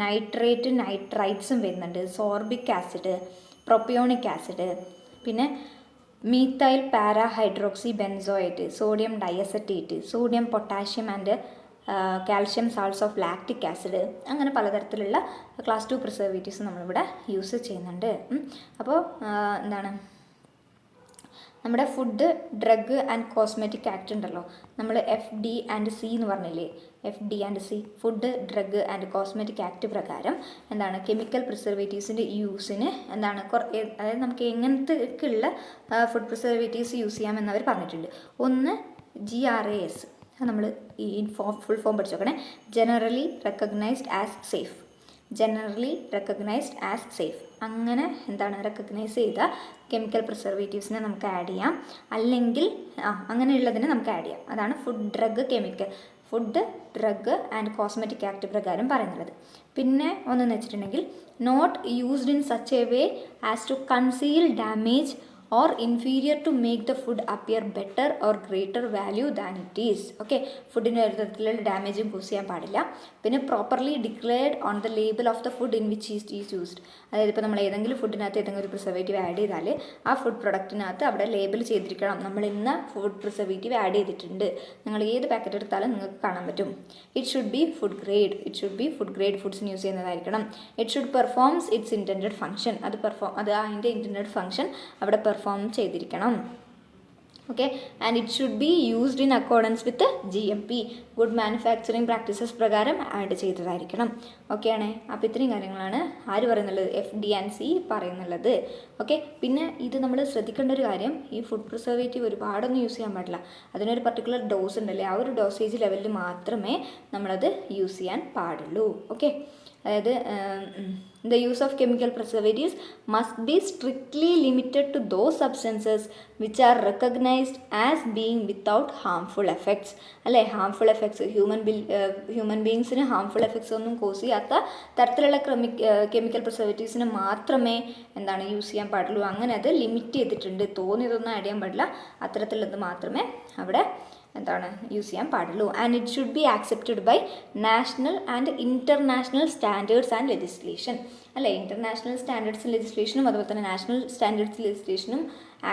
നൈട്രൈറ്റ്സും വരുന്നുണ്ട്, സോർബിക് ആസിഡ്, പ്രൊപ്പിയോണിക് ആസിഡ്, പിന്നെ methyl parahydroxy benzoate, sodium diacetate, sodium potassium and calcium salts of lactic acid, അങ്ങനെ പലതരത്തിലുള്ള ക്ലാസ് 2 പ്രിസർവേറ്റീവ്സ് നമ്മളിവിടെ യൂസ് ചെയ്യുന്നുണ്ട്. അപ്പോൾ നമ്മുടെ food, drug and cosmetic act ഉണ്ടല്ലോ, നമ്മൾ FD&C എന്ന് പറഞ്ഞില്ലേ, FD&C food, drug and cosmetic act പ്രകാരം കെമിക്കൽ പ്രിസർവേറ്റീവ്സിൻ്റെ യൂസിന് അതായത് നമുക്ക് എങ്ങനത്തെയൊക്കെയുള്ള ഫുഡ് പ്രിസർവേറ്റീവ്സ് യൂസ് ചെയ്യാമെന്ന് അവർ പറഞ്ഞിട്ടുണ്ട്. ഒന്ന് GRAS, നമ്മൾ ഈ ഫുൾ ഫോം പഠിച്ചു നോക്കണേ. Generally recognised as safe. അങ്ങനെ റെക്കഗ്നൈസ് ചെയ്ത കെമിക്കൽ പ്രിസർവേറ്റീവ്സിനെ നമുക്ക് ആഡ് ചെയ്യാം. അല്ലെങ്കിൽ അങ്ങനെയുള്ളതിനെ നമുക്ക് ആഡ് ചെയ്യാം. അതാണ് food, drug and cosmetic act പ്രകാരം പറയുന്നത്. പിന്നെ ഒന്നെന്ന് വെച്ചിട്ടുണ്ടെങ്കിൽ not used in such a way as to conceal damage or inferior to make the food appear better or greater value than it is. Okay, ഫുഡിന് ഒരു തരത്തിലുള്ള ഡാമേജും കോസ് ചെയ്യാൻ പാടില്ല. പിന്നെ properly declared on the label of the food in which is used. അതായത് ഇപ്പോൾ നമ്മൾ ഏതെങ്കിലും ഫുഡിനകത്ത് ഏതെങ്കിലും ഒരു പ്രിസർവേറ്റീവ് ആഡ് ചെയ്താൽ ആ ഫുഡ് പ്രൊഡക്റ്റിനകത്ത് അവിടെ ലേബിൾ ചെയ്തിരിക്കണം, നമ്മൾ ഇന്ന ഫുഡ് പ്രിസർവേറ്റീവ് ആഡ് ചെയ്തിട്ടുണ്ട്. നിങ്ങൾ ഏത് പാക്കറ്റ് എടുത്താലും നിങ്ങൾക്ക് കാണാൻ പറ്റും. It should be food grade ഫുഡ്സിന് യൂസ് ചെയ്യുന്നതായിരിക്കണം. It should performs its intended function. അത് അതിൻ്റെ ഇൻറ്റൻഡഡ് ഫംഗ്ഷൻ അവിടെ പെർഫോം ചെയ്തിരിക്കണം. Okay, and it should be used in accordance with GMP, good manufacturing practices പ്രകാരം ആഡ് ചെയ്തതായിരിക്കണം. ഓക്കെ ആണേ. അപ്പോൾ ഇത്രയും കാര്യങ്ങളാണ് ആര് പറയുന്നുള്ളത്, FD&C പറയുന്നുള്ളത്. ഓക്കെ, പിന്നെ ഇത് നമ്മൾ ശ്രദ്ധിക്കേണ്ട ഒരു കാര്യം, ഈ ഫുഡ് പ്രിസർവേറ്റീവ് ഒരുപാടൊന്നും യൂസ് ചെയ്യാൻ പാടില്ല. അതിനൊരു പർട്ടിക്കുലർ ഡോസ് ഉണ്ടല്ലേ, ആ ഒരു ഡോസേജ് ലെവലിൽ മാത്രമേ നമ്മളത് യൂസ് ചെയ്യാൻ പാടുള്ളൂ. ഓക്കെ, അതായത് the use of chemical preservatives must be strictly limited to those substances which are recognized as being without harmful effects. അല്ലേ, ഹാംഫുൾ എഫക്ട്സ് എഫക്ട്സ്, ഹ്യൂമൻ ബീങ്സിന് ഹാംഫുൾ എഫക്ട്സ് ഒന്നും കോസ് ചെയ്യാത്ത തരത്തിലുള്ള കെമിക്കൽ പ്രിസർവേറ്റീവ്സിന് മാത്രമേ എന്താണ് യൂസ് ചെയ്യാൻ പാടുള്ളൂ. അങ്ങനെ അത് ലിമിറ്റ് ചെയ്തിട്ടുണ്ട്. തോന്നിയതൊന്നും ആഡ് ചെയ്യാൻ പാടില്ല, അത്തരത്തിലുള്ളത് മാത്രമേ അവിടെ എന്താണ് യൂസ് ചെയ്യാൻ പാടുള്ളൂ. And it should be accepted by national and international standards and legislation. അല്ലേ, ഇൻ്റർനാഷണൽ സ്റ്റാൻഡേർഡ്സ് ലെജിസ്ലേഷനും അതുപോലെ തന്നെ നാഷണൽ സ്റ്റാൻഡേർഡ്സ് ലെജിസ്ലേഷനും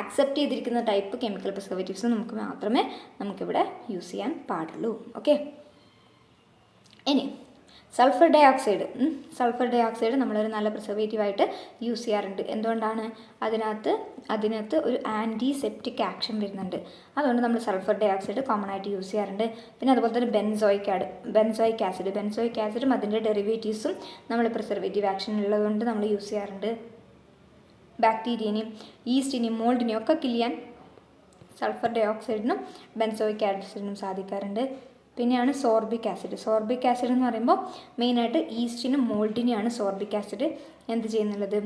ആക്സെപ്റ്റ് ചെയ്തിരിക്കുന്ന ടൈപ്പ് കെമിക്കൽ പ്രിസർവേറ്റീവ്സ് നമുക്കിവിടെ യൂസ് ചെയ്യാൻ പാടുള്ളൂ. ഓക്കെ, ഇനി സൾഫർ ഡൈ ഓക്സൈഡ് നമ്മളൊരു നല്ല പ്രിസർവേറ്റീവായിട്ട് യൂസ് ചെയ്യാറുണ്ട്. എന്തുകൊണ്ടാണ്? അതിനകത്ത് ഒരു ആൻറ്റിസെപ്റ്റിക് ആക്ഷൻ വരുന്നുണ്ട്. അതുകൊണ്ട് നമ്മൾ സൾഫർ ഡൈ ഓക്സൈഡ് കോമൺ ആയിട്ട് യൂസ് ചെയ്യാറുണ്ട്. പിന്നെ അതുപോലെ തന്നെ ബെൻസോയിക് ആസിഡും അതിൻ്റെ ഡെറിവേറ്റീവ്സും നമ്മൾ പ്രിസർവേറ്റീവ് ആക്ഷൻ ഉള്ളതുകൊണ്ട് നമ്മൾ യൂസ് ചെയ്യാറുണ്ട്. ബാക്ടീരിയനെയും ഈസ്റ്റിനെയും മോൾഡിനെയും ഒക്കെ കിൽ ചെയ്യാൻ സൾഫർ ഡൈ ഓക്സൈഡിനും ബെൻസോയിക് ആസിഡിനും സാധിക്കാറുണ്ട്. പിന്നെയാണ് സോർബിക് ആസിഡ് എന്ന് പറയുമ്പോൾ മെയിനായിട്ട് ഈസ്റ്റിനും മോൾഡിനെയാണ് സോർബിക് ആസിഡ് എന്ത് ചെയ്യുന്നുള്ളത്,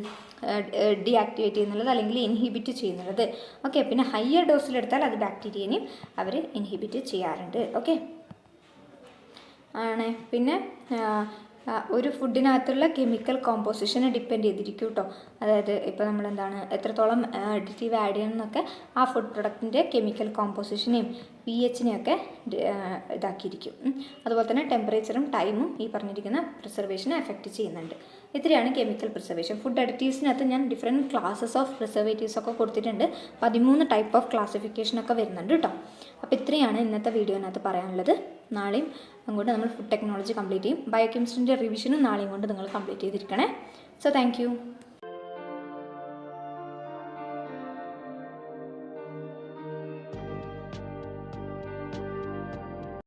ഡീആക്ടിവേറ്റ് ചെയ്യുന്നുള്ളത് അല്ലെങ്കിൽ ഇൻഹിബിറ്റ് ചെയ്യുന്നുള്ളത്. ഓക്കെ, പിന്നെ ഹയർ ഡോസിലെടുത്താൽ അത് ബാക്ടീരിയനെയും അവർ ഇൻഹിബിറ്റ് ചെയ്യാറുണ്ട്. ഓക്കെ ആണ്. പിന്നെ ഒരു ഫുഡിനകത്തുള്ള കെമിക്കൽ കോമ്പോസിഷനെ ഡിപ്പെൻഡ് ചെയ്തിരിക്കും കേട്ടോ. അതായത് ഇപ്പോൾ നമ്മളെന്താണ് എത്രത്തോളം അഡിറ്റീവ് ആഡ് ചെയ്യണമെന്നൊക്കെ ആ ഫുഡ് പ്രൊഡക്റ്റിൻ്റെ കെമിക്കൽ കോമ്പോസിഷനെയും pHനെയൊക്കെ ഇതാക്കിയിരിക്കും. അതുപോലെ തന്നെ ടെമ്പറേച്ചറും ടൈമും ഈ പറഞ്ഞിരിക്കുന്ന പ്രിസർവേഷനെ എഫക്റ്റ് ചെയ്യുന്നുണ്ട്. ഇത്രയാണ് കെമിക്കൽ പ്രിസർവേഷൻ. ഫുഡ് അഡിറ്റീവ്സിനകത്ത് ഞാൻ ഡിഫറെൻറ്റ് ക്ലാസ്സസ് ഓഫ് പ്രിസർവേറ്റീവ്സ് ഒക്കെ കൊടുത്തിട്ടുണ്ട്. 13 ടൈപ്പ് ഓഫ് ക്ലാസിഫിക്കേഷനൊക്കെ വരുന്നുണ്ട് കേട്ടോ. അപ്പോൾ ഇത്രയാണ് ഇന്നത്തെ വീഡിയോനകത്ത് പറയാനുള്ളത്. നാളെയും അങ്ങോട്ട് നമ്മൾ ഫുഡ് ടെക്നോളജി കംപ്ലീറ്റ് ചെയ്യും. ബയോകെമിസ്ട്രിൻ്റെ റിവിഷനും നാളെയും കൊണ്ട് നിങ്ങൾ കംപ്ലീറ്റ് ചെയ്തിരിക്കണേ. So thank U.